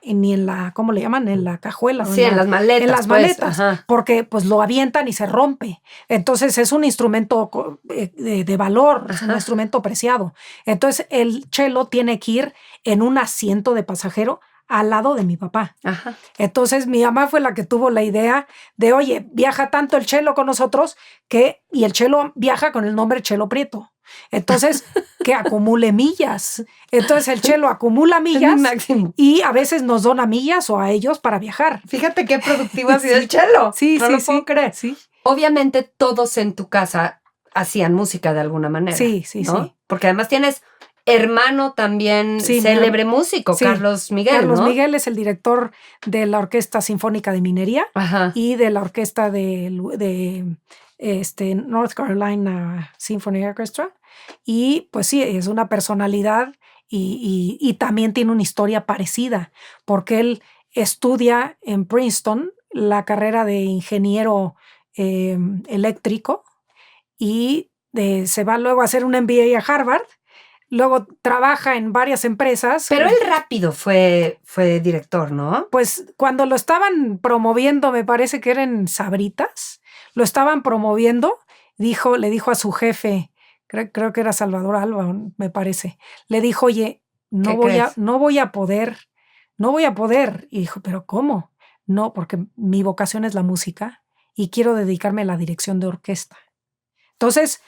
¿cómo le llaman? En la cajuela. Sí, en las maletas. En las pues, maletas, ajá. porque pues lo avientan y se rompe. Entonces es un instrumento de valor, es un Ajá. instrumento preciado. Entonces el cello tiene que ir en un asiento de pasajero al lado de mi papá. Ajá. Entonces mi mamá fue la que tuvo la idea de, oye, viaja tanto el cello con nosotros y el cello viaja con el nombre Chelo Prieto. Entonces, que acumule millas. Entonces el cello acumula Es millas mi máximo. y a veces nos dona millas o a ellos para viajar. Fíjate qué productivo ha sido el cello. Sí, no sí, lo sí. puedo creer. Sí, Obviamente todos en tu casa hacían música de alguna manera. sí, sí. ¿no? Sí. Porque además tienes hermano también Sí, célebre músico, sí. Carlos Miguel, Carlos ¿no? Miguel es el director de la Orquesta Sinfónica de Minería Ajá. y de la orquesta de North Carolina Symphony Orchestra. Y pues sí, es una personalidad y también tiene una historia parecida, porque él estudia en Princeton la carrera de ingeniero eléctrico y se va luego a hacer un MBA a Harvard. Luego trabaja en varias empresas. Pero él rápido fue director, ¿no? Pues cuando lo estaban promoviendo, me parece que eran Sabritas, lo estaban promoviendo, le dijo a su jefe, creo que era Salvador Alba, me parece, le dijo, oye, no voy a poder. Y dijo, ¿pero cómo? No, porque mi vocación es la música y quiero dedicarme a la dirección de orquesta. Entonces,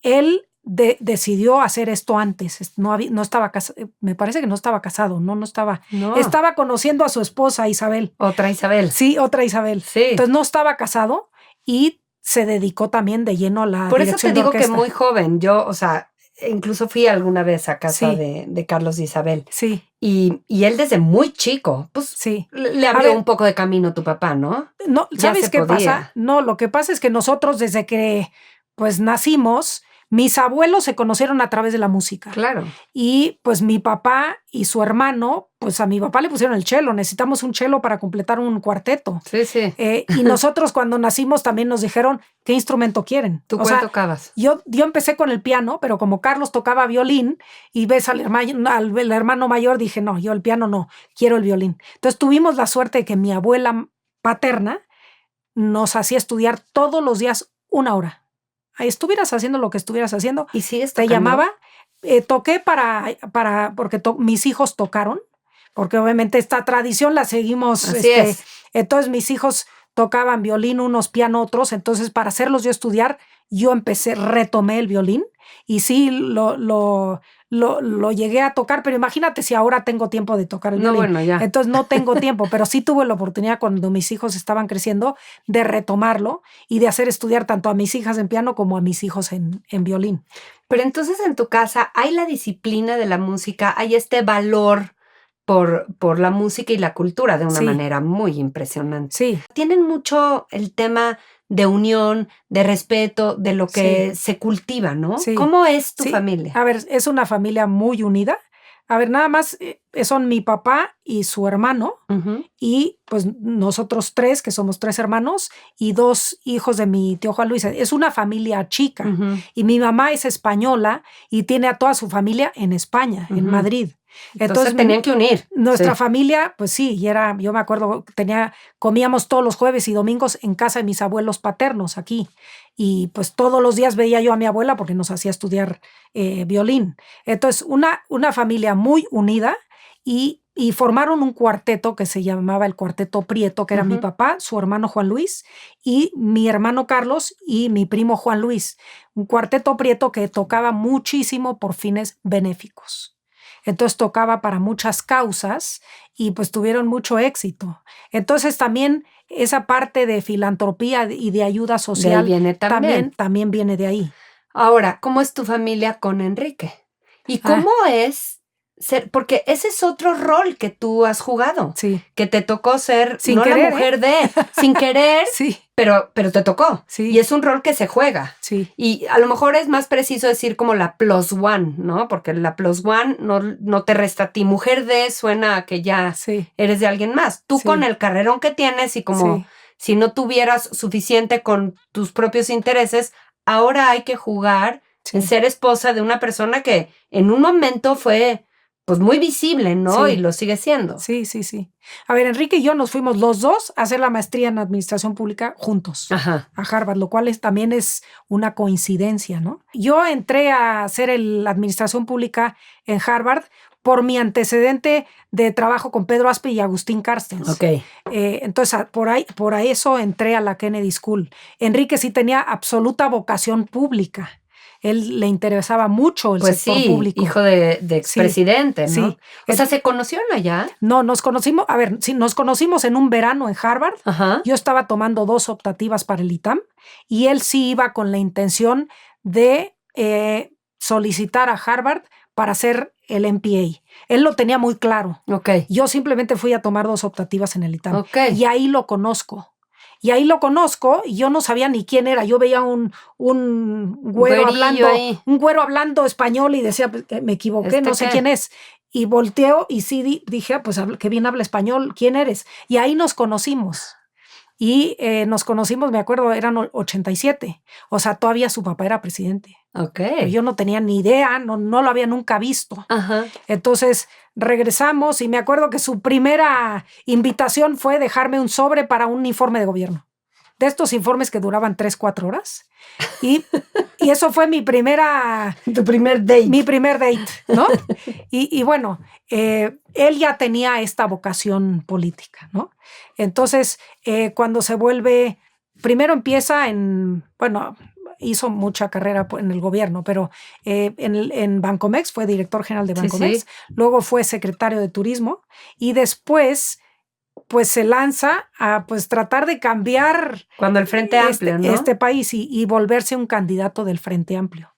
él decidió hacer esto antes. No estaba casado, me parece que no estaba casado, no estaba. No. Estaba conociendo a su esposa Isabel. Otra Isabel. Sí, otra Isabel. Sí. Entonces no estaba casado y se dedicó también de lleno a la Por eso dirección te digo de que orquesta. muy joven. Yo, o sea, incluso fui alguna vez a casa Sí. de Carlos y Isabel. Sí, Y él desde muy chico, pues sí. le A abrió ver, un poco de camino tu papá, ¿no? No, Ya ¿sabes se qué podía. pasa? No, lo que pasa es que nosotros desde que pues nacimos, mis abuelos se conocieron a través de la música. Claro. Y pues mi papá y su hermano, pues a mi papá le pusieron el cello. Necesitamos un cello para completar un cuarteto. Sí, sí. Y nosotros cuando nacimos también nos dijeron, ¿qué instrumento quieren? ¿Tú O cuál sea, tocabas? yo empecé con el piano, pero como Carlos tocaba violín y ves al hermano mayor, dije, no, yo el piano no, quiero el violín. Entonces tuvimos la suerte de que mi abuela paterna nos hacía estudiar todos los días 1 hora. Ahí estuvieras haciendo lo que estuvieras haciendo, ¿Y sigues te tocando? llamaba, toqué porque mis hijos tocaron, porque obviamente esta tradición la seguimos. Así es. Entonces mis hijos tocaban violín, unos piano, otros, entonces para hacerlos yo estudiar, yo retomé el violín y sí lo llegué a tocar, pero imagínate si ahora tengo tiempo de tocar el No, violín. bueno, ya. Entonces no tengo tiempo, pero sí tuve la oportunidad cuando mis hijos estaban creciendo de retomarlo y de hacer estudiar tanto a mis hijas en piano como a mis hijos en violín. Pero entonces en tu casa hay la disciplina de la música, hay este valor por la música y la cultura de una Sí. manera muy impresionante. Sí, Tienen mucho el tema de unión, de respeto, de lo que se cultiva, ¿no? Sí. ¿Cómo es tu Sí. familia? A ver, es una familia muy unida. A ver, nada más son mi papá y su hermano, y pues nosotros 3, que somos 3 hermanos, y 2 hijos de mi tío Juan Luis. Es una familia chica. Y mi mamá es española y tiene a toda su familia en España, en Madrid. Entonces tenían que unir. Nuestra familia, pues sí, y yo me acuerdo, comíamos todos los jueves y domingos en casa de mis abuelos paternos aquí. Y pues todos los días veía yo a mi abuela porque nos hacía estudiar violín. Entonces, una familia muy unida y formaron un cuarteto que se llamaba el Cuarteto Prieto, que era mi papá, su hermano Juan Luis y mi hermano Carlos y mi primo Juan Luis. Un cuarteto Prieto que tocaba muchísimo por fines benéficos. Entonces tocaba para muchas causas y pues tuvieron mucho éxito. Entonces también esa parte de filantropía y de ayuda social viene también viene de ahí. Ahora, ¿cómo es tu familia con Enrique? ¿Y cómo es ser? Porque ese es otro rol que tú has jugado. Sí. Que te tocó ser sin no querer, la mujer de, sin querer, sí. pero te tocó. Sí. Y es un rol que se juega. Sí. Y a lo mejor es más preciso decir como la plus one, ¿no? Porque la plus one no te resta a ti. Mujer de suena a que ya eres de alguien más. Tú con el carrerón que tienes y como si no tuvieras suficiente con tus propios intereses, ahora hay que jugar en ser esposa de una persona que en un momento fue pues muy visible, ¿no? Sí. Y lo sigue siendo. Sí. A ver, Enrique y yo nos fuimos los dos a hacer la maestría en administración pública juntos a Harvard, lo cual también es una coincidencia, ¿no? Yo entré a hacer la administración pública en Harvard por mi antecedente de trabajo con Pedro Aspe y Agustín Carstens. Okay. Entonces, por eso entré a la Kennedy School. Enrique sí tenía absoluta vocación pública. Él le interesaba mucho el sector público. Hijo de expresidente, ¿no? Sí. O sea, ¿se conocieron allá? No, nos conocimos en un verano en Harvard. Yo estaba tomando 2 optativas para el ITAM y él sí iba con la intención de solicitar a Harvard para hacer el MPA. Él lo tenía muy claro. Yo simplemente fui a tomar 2 optativas en el ITAM. Y ahí lo conozco. Y yo no sabía ni quién era. Yo veía un güero hablando español y decía, me equivoqué, no sé quién es. Y volteo y sí dije, pues qué bien habla español, ¿quién eres? Y ahí nos conocimos. Y nos conocimos, me acuerdo, eran 87. O sea, todavía su papá era presidente. Pero yo no tenía ni idea, no lo había nunca visto. Entonces regresamos y me acuerdo que su primera invitación fue dejarme un sobre para un informe de gobierno. De estos informes que duraban 3-4 horas. Y eso fue mi primera... Tu primer date. Mi primer date, ¿no? Y bueno, él ya tenía esta vocación política, ¿no? Entonces, cuando se vuelve... Primero empieza hizo mucha carrera en el gobierno, pero en Bancomex fue director general de Bancomex. Sí. Luego fue secretario de Turismo y después... pues se lanza a pues tratar de cambiar cuando el Frente Amplio, ¿no? Este país y volverse un candidato del Frente Amplio.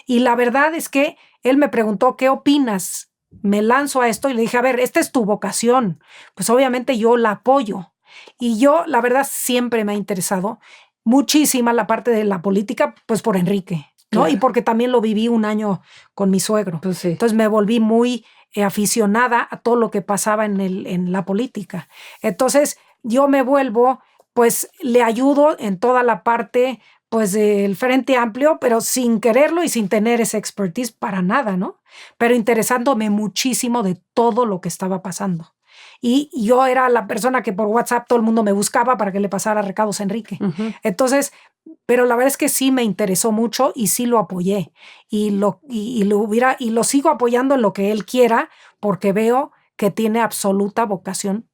Y la verdad es que él me preguntó, ¿qué opinas? Me lanzo a esto y le dije, a ver, esta es tu vocación. Pues obviamente yo la apoyo. Y yo, la verdad, siempre me ha interesado muchísima la parte de la política, pues por Enrique, ¿no? Claro. Y porque también lo viví un año con mi suegro. Pues sí. Entonces me volví muy... aficionada a todo lo que pasaba en la política. Entonces yo me vuelvo, pues le ayudo en toda la parte pues del Frente Amplio, pero sin quererlo y sin tener esa expertise para nada, ¿no? Pero interesándome muchísimo de todo lo que estaba pasando. Y yo era la persona que por WhatsApp todo el mundo me buscaba para que le pasara recados a Enrique. Entonces, pero la verdad es que sí me interesó mucho y sí lo apoyé. Y lo sigo apoyando en lo que él quiera porque veo que tiene absoluta vocación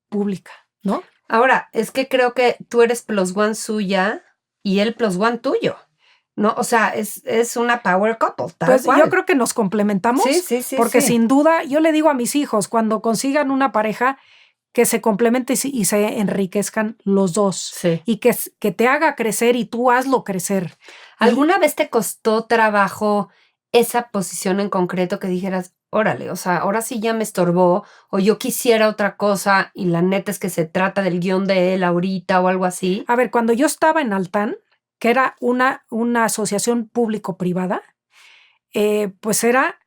pública, ¿no? Ahora, es que creo que tú eres plus one suya y él plus one tuyo, ¿no? O sea, es una power couple, tal cual. Yo creo que nos complementamos. Sí, porque sin duda, yo le digo a mis hijos, cuando consigan una pareja, que se complementen y se enriquezcan los dos. Sí. Y que te haga crecer y tú hazlo crecer. ¿Alguna vez te costó trabajo esa posición en concreto que dijeras, órale, o sea, ahora sí ya me estorbó, o yo quisiera otra cosa, y la neta es que se trata del guión de él ahorita o algo así? A ver, cuando yo estaba en Altán, que era una asociación público-privada, pues era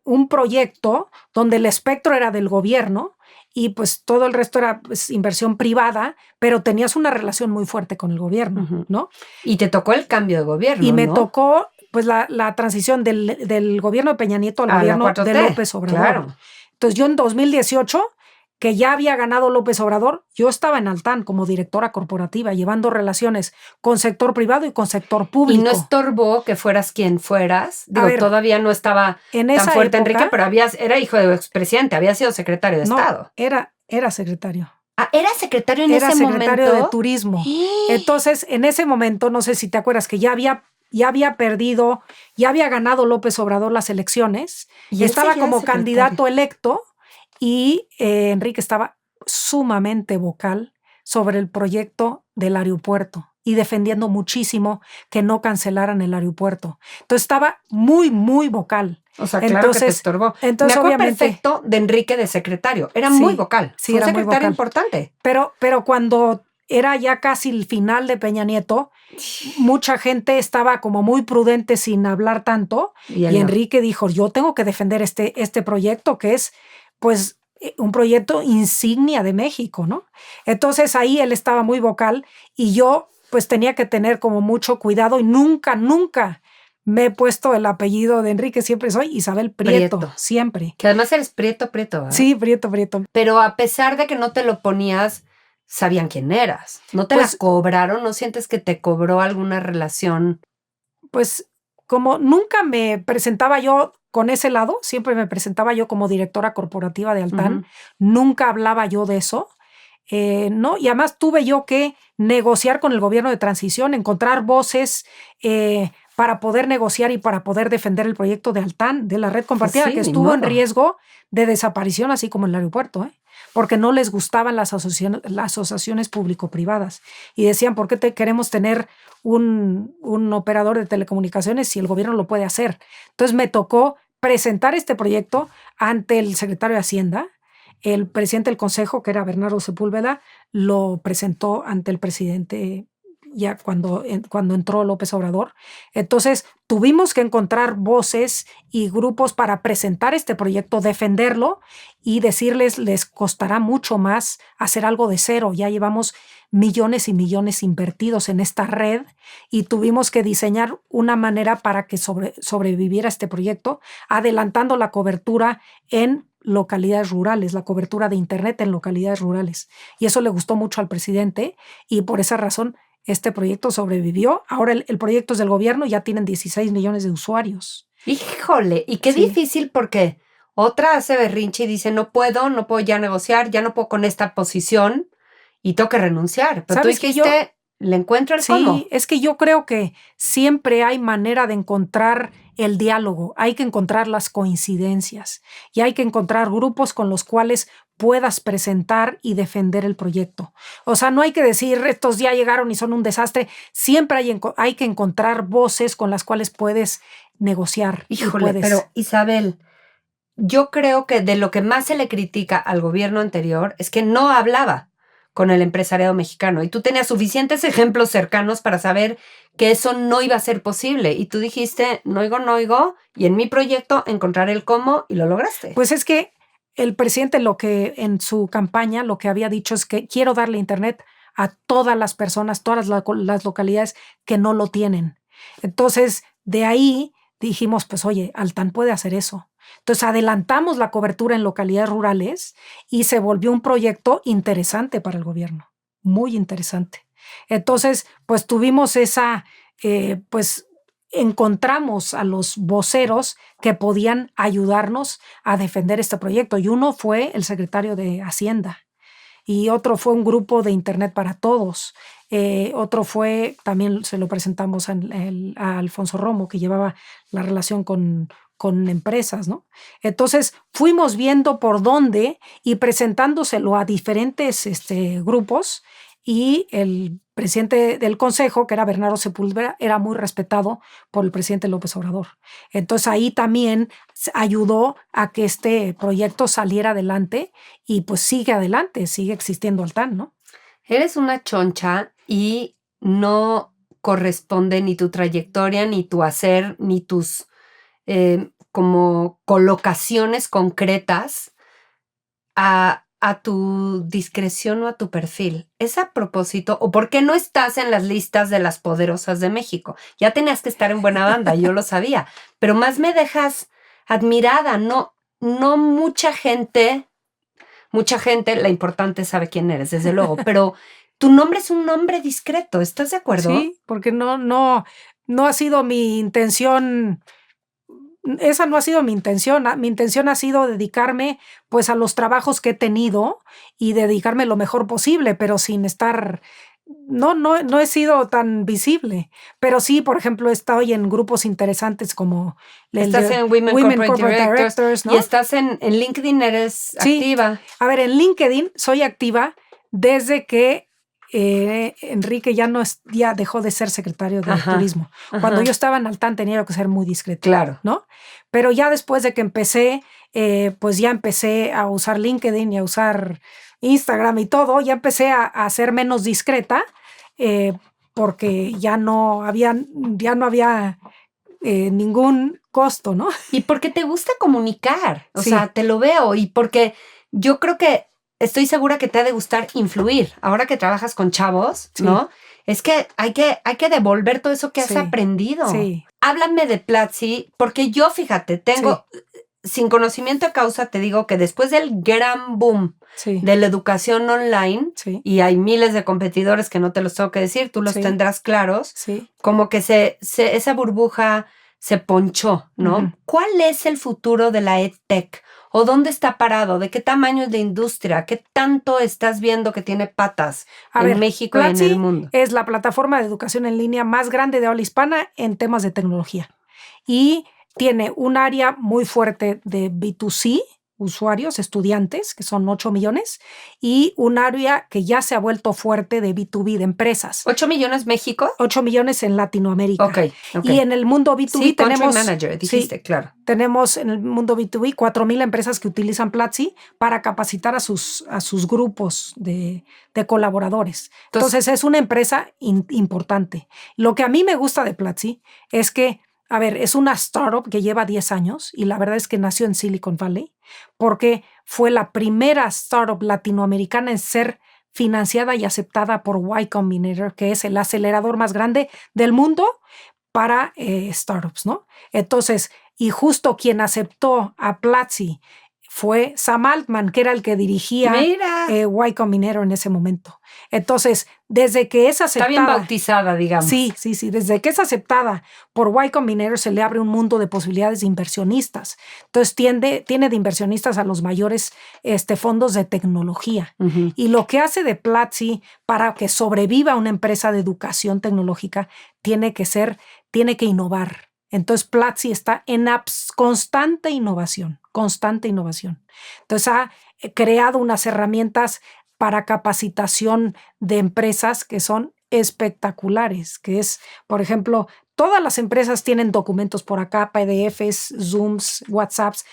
un proyecto donde el espectro era del gobierno y pues todo el resto era pues, inversión privada, pero tenías una relación muy fuerte con el gobierno, ¿no? Y te tocó el cambio de gobierno, Y me ¿no? tocó pues la transición del gobierno de Peña Nieto al A la gobierno 4T, de López Obrador. claro. Entonces yo en 2018, que ya había ganado López Obrador, yo estaba en Altán como directora corporativa, llevando relaciones con sector privado y con sector público. Y no estorbó que fueras quien fueras. A ver, todavía no estaba en tan esa fuerte época, Enrique, pero era hijo del expresidente, había sido secretario de no, Estado. era secretario. Ah, ¿era secretario en Era ese secretario momento? de turismo. Entonces, en ese momento, no sé si te acuerdas que ya había perdido, ya había ganado López Obrador las elecciones, Y él estaba seguía de como secretario. candidato electo y Enrique estaba sumamente vocal sobre el proyecto del aeropuerto y defendiendo muchísimo que no cancelaran el aeropuerto. Entonces estaba muy, muy vocal. O sea, claro que te estorbó. Entonces, me acuerdo obviamente, perfecto de Enrique de secretario. Era sí, muy vocal. sí, Fue era un muy secretario vocal. importante. Pero cuando era ya casi el final de Peña Nieto, mucha gente estaba como muy prudente sin hablar tanto. Y Y Enrique dijo, yo tengo que defender este proyecto que es, pues, un proyecto insignia de México, ¿no? Entonces ahí él estaba muy vocal y yo, pues, tenía que tener como mucho cuidado y nunca me he puesto el apellido de Enrique, siempre soy Isabel Prieto. Siempre. Que además eres Prieto, ¿eh? Sí, Prieto. Pero a pesar de que no te lo ponías, sabían quién eras. ¿No te Pues, la cobraron? ¿No sientes que te cobró alguna relación? Pues como nunca me presentaba yo con ese lado, siempre me presentaba yo como directora corporativa de Altán, nunca hablaba yo de eso, ¿no? Y además tuve yo que negociar con el gobierno de transición, encontrar voces para poder negociar y para poder defender el proyecto de Altán, de la red compartida, Pues sí, que ni estuvo en modo. riesgo de desaparición, así como el aeropuerto, porque no les gustaban las asociaciones público-privadas. Y decían, ¿por qué queremos tener un operador de telecomunicaciones si el gobierno lo puede hacer? Entonces me tocó presentar este proyecto ante el secretario de Hacienda. El presidente del Consejo, que era Bernardo Sepúlveda, lo presentó ante el presidente ya cuando entró López Obrador. Entonces tuvimos que encontrar voces y grupos para presentar este proyecto, defenderlo y decirles, les costará mucho más hacer algo de cero. Ya llevamos millones y millones invertidos en esta red y tuvimos que diseñar una manera para que sobreviviera este proyecto, adelantando la cobertura en localidades rurales, la cobertura de internet en localidades rurales. Y eso le gustó mucho al presidente y por esa razón este proyecto sobrevivió. Ahora el proyecto es del gobierno, ya tienen 16 millones de usuarios. Híjole, y qué difícil porque otra hace berrinche y dice, no puedo ya negociar, ya no puedo con esta posición y tengo que renunciar. Pero tú dijiste, le encuentro el cómo. Sí, es que yo creo que siempre hay manera de encontrar el diálogo, hay que encontrar las coincidencias y hay que encontrar grupos con los cuales puedas presentar y defender el proyecto. O sea, no hay que decir, estos ya llegaron y son un desastre. Siempre hay que encontrar voces con las cuales puedes negociar. Híjole, pero Isabel, yo creo que de lo que más se le critica al gobierno anterior es que no hablaba con el empresariado mexicano y tú tenías suficientes ejemplos cercanos para saber que eso no iba a ser posible y tú dijiste, no oigo, y en mi proyecto encontrar el cómo y lo lograste. Pues es que el presidente lo que en su campaña lo que había dicho es que quiero darle internet a todas las personas, todas las localidades que no lo tienen. Entonces, de ahí dijimos, pues oye, Altán puede hacer eso. Entonces adelantamos la cobertura en localidades rurales y se volvió un proyecto interesante para el gobierno, muy interesante. Entonces, pues tuvimos pues encontramos a los voceros que podían ayudarnos a defender este proyecto y uno fue el secretario de Hacienda y otro fue un grupo de Internet para Todos. Otro fue, también se lo presentamos a Alfonso Romo, que llevaba la relación con empresas, ¿no? Entonces fuimos viendo por dónde y presentándoselo a diferentes grupos y el presidente del Consejo, que era Bernardo Sepúlveda, era muy respetado por el presidente López Obrador. Entonces ahí también ayudó a que este proyecto saliera adelante y pues sigue adelante, sigue existiendo Altán, ¿no? Eres una choncha y no corresponde ni tu trayectoria, ni tu hacer, ni tus como colocaciones concretas a tu discreción o a tu perfil. ¿Es a propósito? ¿O por qué no estás en las listas de las poderosas de México? Ya tenías que estar en Buena Banda, yo lo sabía, pero más me dejas admirada. No mucha gente, la importante sabe quién eres, desde luego, pero tu nombre es un nombre discreto, ¿estás de acuerdo? Sí, porque no ha sido mi intención. Esa no ha sido mi intención. Mi intención ha sido dedicarme pues a los trabajos que he tenido y dedicarme lo mejor posible, pero sin estar, no he sido tan visible. Pero sí, por ejemplo, estoy en grupos interesantes como estás en Women Corporate Directors, ¿no? Y estás en LinkedIn, eres activa. A ver, en LinkedIn soy activa desde que Enrique ya dejó de ser secretario de Turismo. Cuando yo estaba en Altán tenía que ser muy discreto. Claro. ¿No? Pero ya después de que empecé, pues ya empecé a usar LinkedIn y a usar Instagram y todo, ya empecé a ser menos discreta porque ya no había ningún costo, ¿no? Y porque te gusta comunicar, o sea, te lo veo, y porque yo creo que estoy segura que te ha de gustar influir. Ahora que trabajas con chavos, ¿no? Es que hay que devolver todo eso que has aprendido. Sí. Háblame de Platzi, porque yo, fíjate, sin conocimiento de causa, te digo que después del gran boom de la educación online, y hay miles de competidores que no te los tengo que decir, tú los tendrás claros, como que esa burbuja se ponchó, ¿no? Uh-huh. ¿Cuál es el futuro de la EdTech? ¿O dónde está parado? ¿De qué tamaño es la industria? ¿Qué tanto estás viendo que tiene patas en México y en el mundo? Es la plataforma de educación en línea más grande de habla hispana en temas de tecnología. Y tiene un área muy fuerte de B2C, usuarios, estudiantes, que son 8 millones, y un área que ya se ha vuelto fuerte de B2B, de empresas. ¿8 millones México? 8 millones en Latinoamérica. Okay. Y en el mundo B2B tenemos... Manager, dijiste, claro. Tenemos en el mundo B2B 4,000 empresas que utilizan Platzi para capacitar a sus grupos de colaboradores. Entonces es una empresa importante. Lo que a mí me gusta de Platzi es que, a ver, es una startup que lleva 10 años y la verdad es que nació en Silicon Valley porque fue la primera startup latinoamericana en ser financiada y aceptada por Y Combinator, que es el acelerador más grande del mundo para startups, ¿no? Entonces, y justo quien aceptó a Platzi fue Sam Altman, que era el que dirigía Y Combinator en ese momento. Entonces, desde que es aceptada... Está bien bautizada, digamos. Sí. Desde que es aceptada por Y Combinator se le abre un mundo de posibilidades de inversionistas. Entonces, tiene de inversionistas a los mayores fondos de tecnología. Uh-huh. Y lo que hace de Platzi para que sobreviva una empresa de educación tecnológica tiene que innovar. Entonces, Platzi está en constante innovación. Entonces, ha creado unas herramientas para capacitación de empresas que son espectaculares, que es, por ejemplo, todas las empresas tienen documentos por acá, PDFs, Zooms, WhatsApps,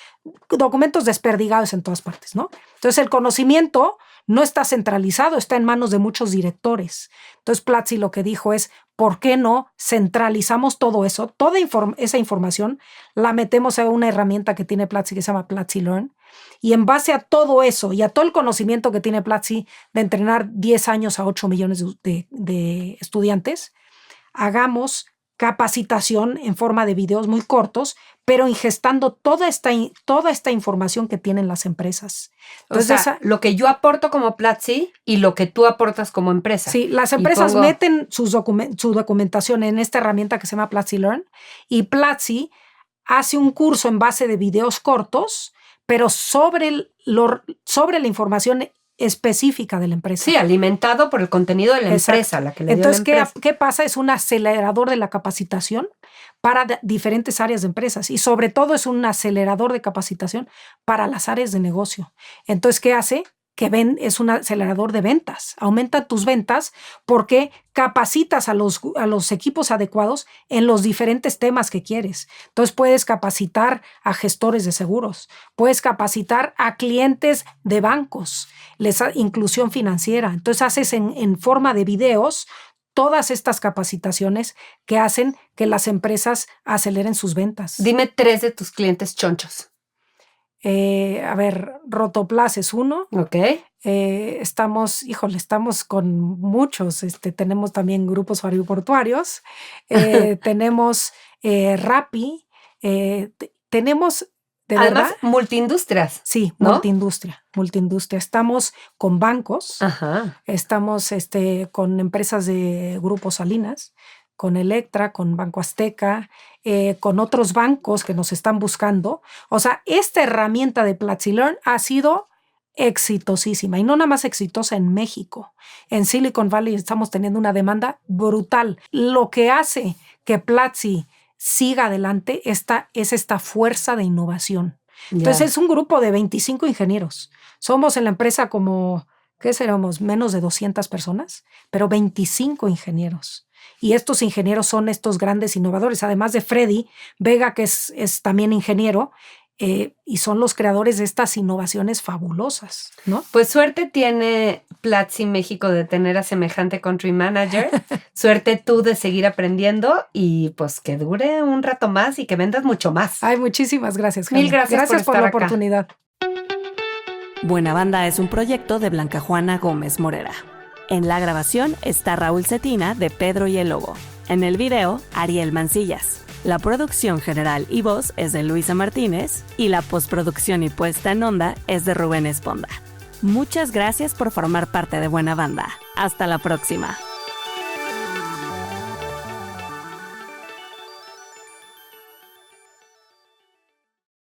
documentos desperdigados en todas partes, ¿no? Entonces, el conocimiento no está centralizado, está en manos de muchos directores. Entonces, Platzi lo que dijo es, ¿por qué no centralizamos todo eso? Toda esa información la metemos a una herramienta que tiene Platzi que se llama Platzi Learn. Y en base a todo eso y a todo el conocimiento que tiene Platzi de entrenar 10 años a 8 millones de estudiantes, hagamos capacitación en forma de videos muy cortos, pero ingestando toda esta información que tienen las empresas. Entonces, o sea, lo que yo aporto como Platzi y lo que tú aportas como empresa. Sí, las empresas meten su documentación en esta herramienta que se llama Platzi Learn y Platzi hace un curso en base de videos cortos, pero sobre la información específica de la empresa. Sí, alimentado por el contenido de la empresa, la que le dio la empresa. Entonces, ¿qué pasa? Es un acelerador de la capacitación para diferentes áreas de empresas y sobre todo es un acelerador de capacitación para las áreas de negocio. Entonces, ¿qué hace? Es un acelerador de ventas. Aumenta tus ventas porque capacitas a los equipos adecuados en los diferentes temas que quieres. Entonces puedes capacitar a gestores de seguros, puedes capacitar a clientes de bancos, inclusión financiera. Entonces haces en forma de videos todas estas capacitaciones que hacen que las empresas aceleren sus ventas. Dime 3 de tus clientes chonchos. A ver, Rotoplas es uno. Ok. Estamos con muchos. Tenemos también grupos aeroportuarios. Tenemos Rappi. Tenemos, de Además, verdad, multiindustrias. sí, ¿no? multiindustria. Estamos con bancos. Ajá. Estamos con empresas de Grupo Salinas, con Electra, con Banco Azteca, con otros bancos que nos están buscando. O sea, esta herramienta de Platzi Learn ha sido exitosísima y no nada más exitosa en México. En Silicon Valley estamos teniendo una demanda brutal. Lo que hace que Platzi siga adelante es esta fuerza de innovación. Entonces es un grupo de 25 ingenieros. Somos en la empresa como, ¿qué seremos? Menos de 200 personas, pero 25 ingenieros. Y estos ingenieros son estos grandes innovadores, además de Freddy Vega, que es también ingeniero, y son los creadores de estas innovaciones fabulosas, ¿no? Pues suerte tiene Platzi México de tener a semejante country manager. Suerte tú de seguir aprendiendo y pues que dure un rato más y que vendas mucho más. Ay, muchísimas gracias, Hanna. Mil gracias por la estar acá. oportunidad. Buena Banda es un proyecto de Blanca Juana Gómez Morera. En la grabación está Raúl Cetina de Pedro y el Lobo. En el video, Ariel Mancillas. La producción general y voz es de Luisa Martínez y la postproducción y puesta en onda es de Rubén Esponda. Muchas gracias por formar parte de Buena Banda. Hasta la próxima.